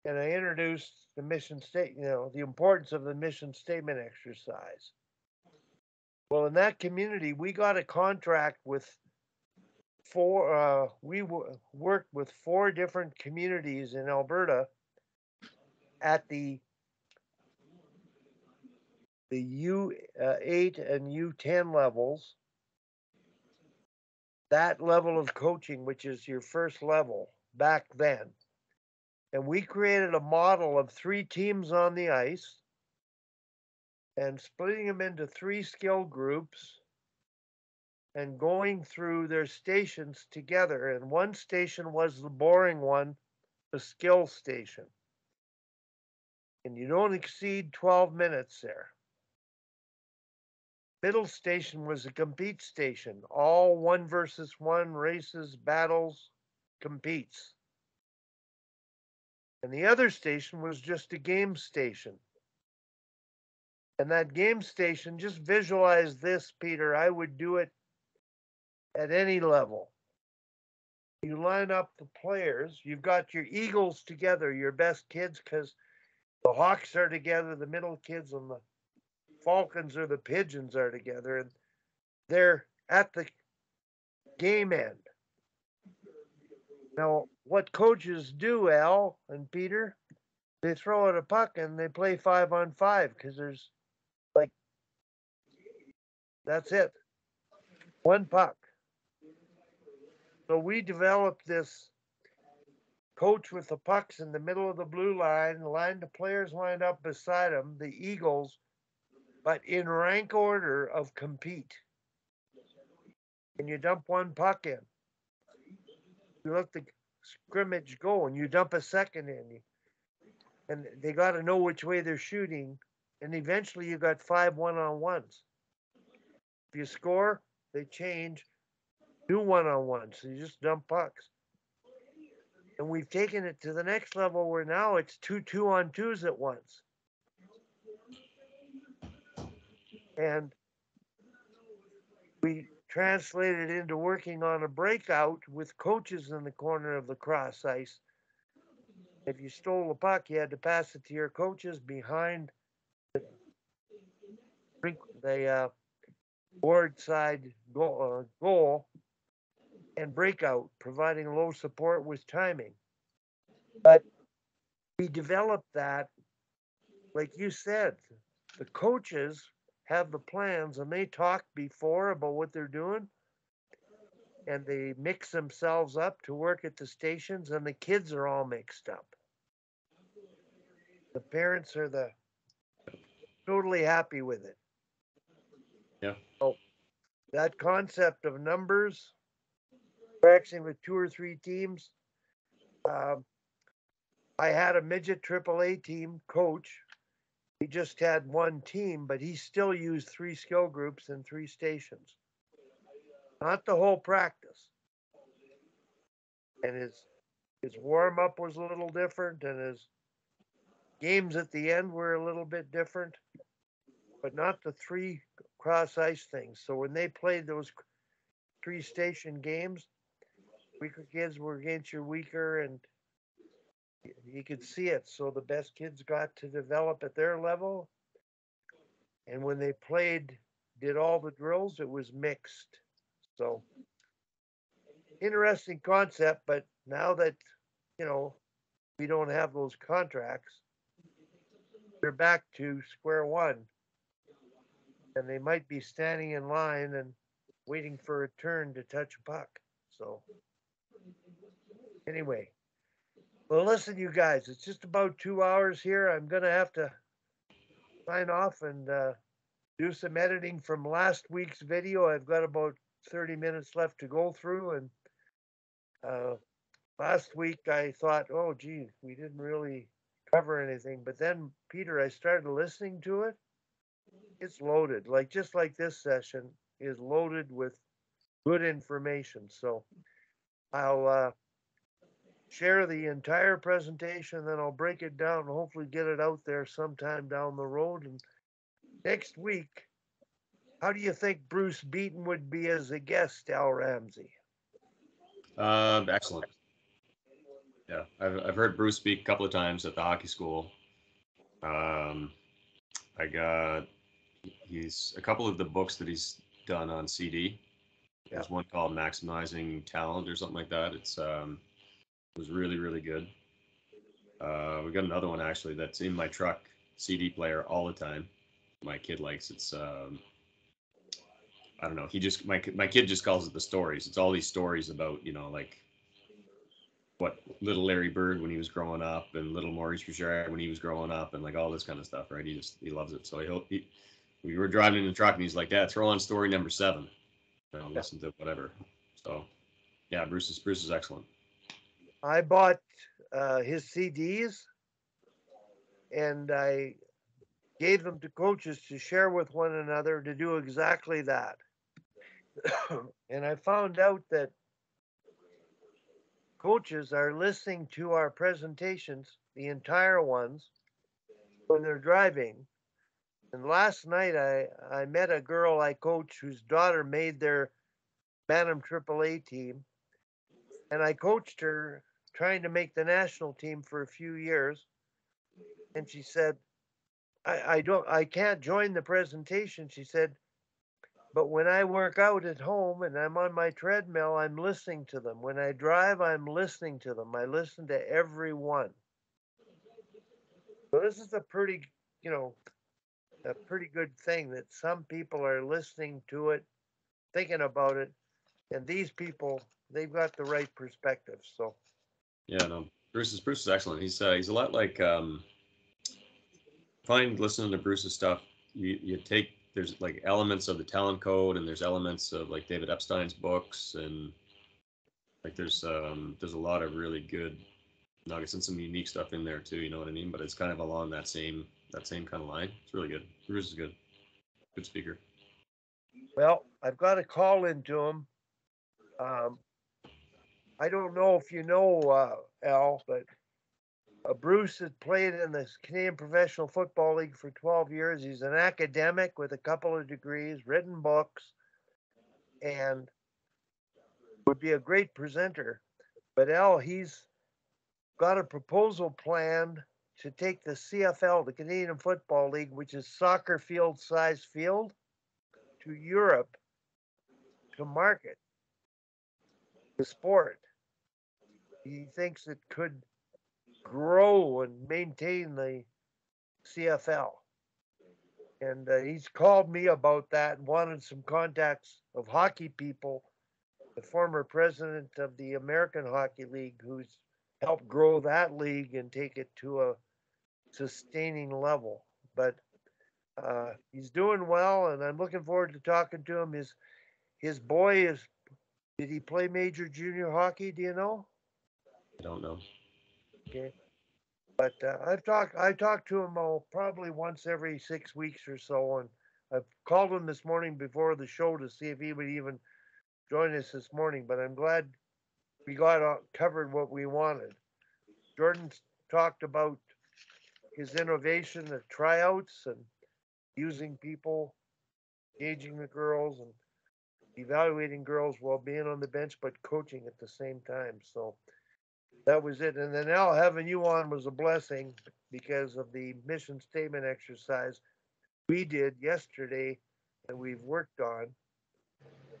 And I introduced the mission statement, the importance of the mission statement exercise. Well, in that community, we got a contract with worked with 4 different communities in Alberta at the U8 and U10 levels. That level of coaching, which is your first level back then. And we created a model of 3 teams on the ice and splitting them into 3 skill groups and going through their stations together. And one station was the boring one, the skill station. And you don't exceed 12 minutes there. Middle station was a compete station, all 1 versus 1 races, battles, competes. And the other station was just a game station. And that game station, just visualize this, Peter. I would do it at any level. You line up the players. You've got your Eagles together, your best kids, because the Hawks are together, the middle kids and the Falcons or the Pigeons are together, and they're at the game end. Now, what coaches do, Al and Peter, they throw out a puck and they play 5-on-5 because there's like, that's it. One puck. So we developed this coach with the pucks in the middle of the blue line, the players lined up beside them, the Eagles, but in rank order of compete. And you dump one puck in. You let the scrimmage go and you dump a second in. And they got to know which way they're shooting. And eventually you got 5 one-on-ones. If you score, they change, do one-on-ones. So you just dump pucks. And we've taken it to the next level where now it's 2 2-on-2s at once. And we translated into working on a breakout with coaches in the corner of the cross ice. If you stole the puck, you had to pass it to your coaches behind the board side goal and breakout, providing low support with timing. But we developed that, like you said, the coaches have the plans and they talk before about what they're doing and they mix themselves up to work at the stations and the kids are all mixed up. The parents are totally happy with it. Yeah. So that concept of numbers, practicing with 2 or 3 teams. I had a midget AAA team coach. He just had 1 team, but he still used 3 skill groups and 3 stations. Not the whole practice. And his warm up was a little different, and his games at the end were a little bit different, but not the 3 cross ice things. So when they played those 3 station games, weaker kids were against your weaker, and you could see it. So the best kids got to develop at their level. And when they did all the drills, it was mixed. So interesting concept, but now that, we don't have those contracts, they're back to square one. And they might be standing in line and waiting for a turn to touch a puck. So anyway, well, listen, you guys, it's just about 2 hours here. I'm going to have to sign off and do some editing from last week's video. I've got about 30 minutes left to go through. And last week I thought, oh, gee, we didn't really cover anything. But then, Peter, I started listening to it. It's loaded, just like this session is loaded with good information. So I'll share the entire presentation, then I'll break it down and hopefully get it out there sometime down the road. And next week, how do you think Bruce Beaton would be as a guest, Al Ramsey? Excellent. Yeah, I've heard Bruce speak a couple of times at the hockey school. He's a couple of the books that he's done on CD. There's one called Maximizing Talent or something like that. It was really, really good. We got another one actually that's in my truck CD player all the time. My kid likes it's I don't know. My kid just calls it the stories. It's all these stories about, like what little Larry Bird when he was growing up and little Maurice Richard when he was growing up and like all this kind of stuff, right? He loves it. So we were driving in the truck and he's like, Dad, throw on story number 7. Listen to whatever. So yeah, Bruce is excellent. I bought his CDs and I gave them to coaches to share with one another to do exactly that. And I found out that coaches are listening to our presentations, the entire ones, when they're driving. And last night I met a girl I coach whose daughter made their Bantam AAA team. And I coached her trying to make the national team for a few years. And she said, I can't join the presentation. She said, but when I work out at home and I'm on my treadmill, I'm listening to them. When I drive, I'm listening to them. I listen to every one. So this is a pretty, a pretty good thing that some people are listening to it, thinking about it, and these people, they've got the right perspective. So Yeah, no, Bruce is excellent. He's a lot like find listening to Bruce's stuff. You take there's like elements of the talent code, and there's elements of like David Epstein's books, and like there's a lot of really good nuggets and some unique stuff in there too. You know what I mean? But it's kind of along that same kind of line. It's really good. Bruce is good. Good speaker. well, I've got a call into him. I don't know if you know, Al, but Bruce has played in the Canadian Professional Football League for 12 years. He's an academic with a couple of degrees, written books, and would be a great presenter. But Al, he's got a proposal planned to take the CFL, the Canadian Football League, which is soccer field size field, to Europe to market the sport. He thinks it could grow and maintain the CFL. And he's called me about that and wanted some contacts of hockey people, the former president of the American Hockey League, who's helped grow that league and take it to a sustaining level. But he's doing well, and I'm looking forward to talking to him. His boy did he play major junior hockey? Do you know? I don't know. Okay. But I talked to him probably once every 6 weeks or so, and I've called him this morning before the show to see if he would even join us this morning. But I'm glad we got covered what we wanted. Jordan's talked about his innovation of tryouts and using people, gauging the girls, and evaluating girls while being on the bench, but coaching at the same time. So that was it. And then now having you on was a blessing because of the mission statement exercise we did yesterday that we've worked on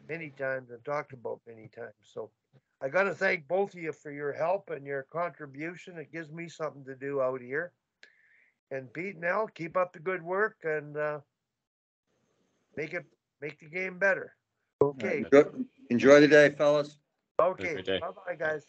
many times and talked about many times. So I got to thank both of you for your help and your contribution. It gives me something to do out here. And Pete and Al, keep up the good work and make the game better. Okay. Enjoy the day, fellas. Okay. Bye-bye, guys.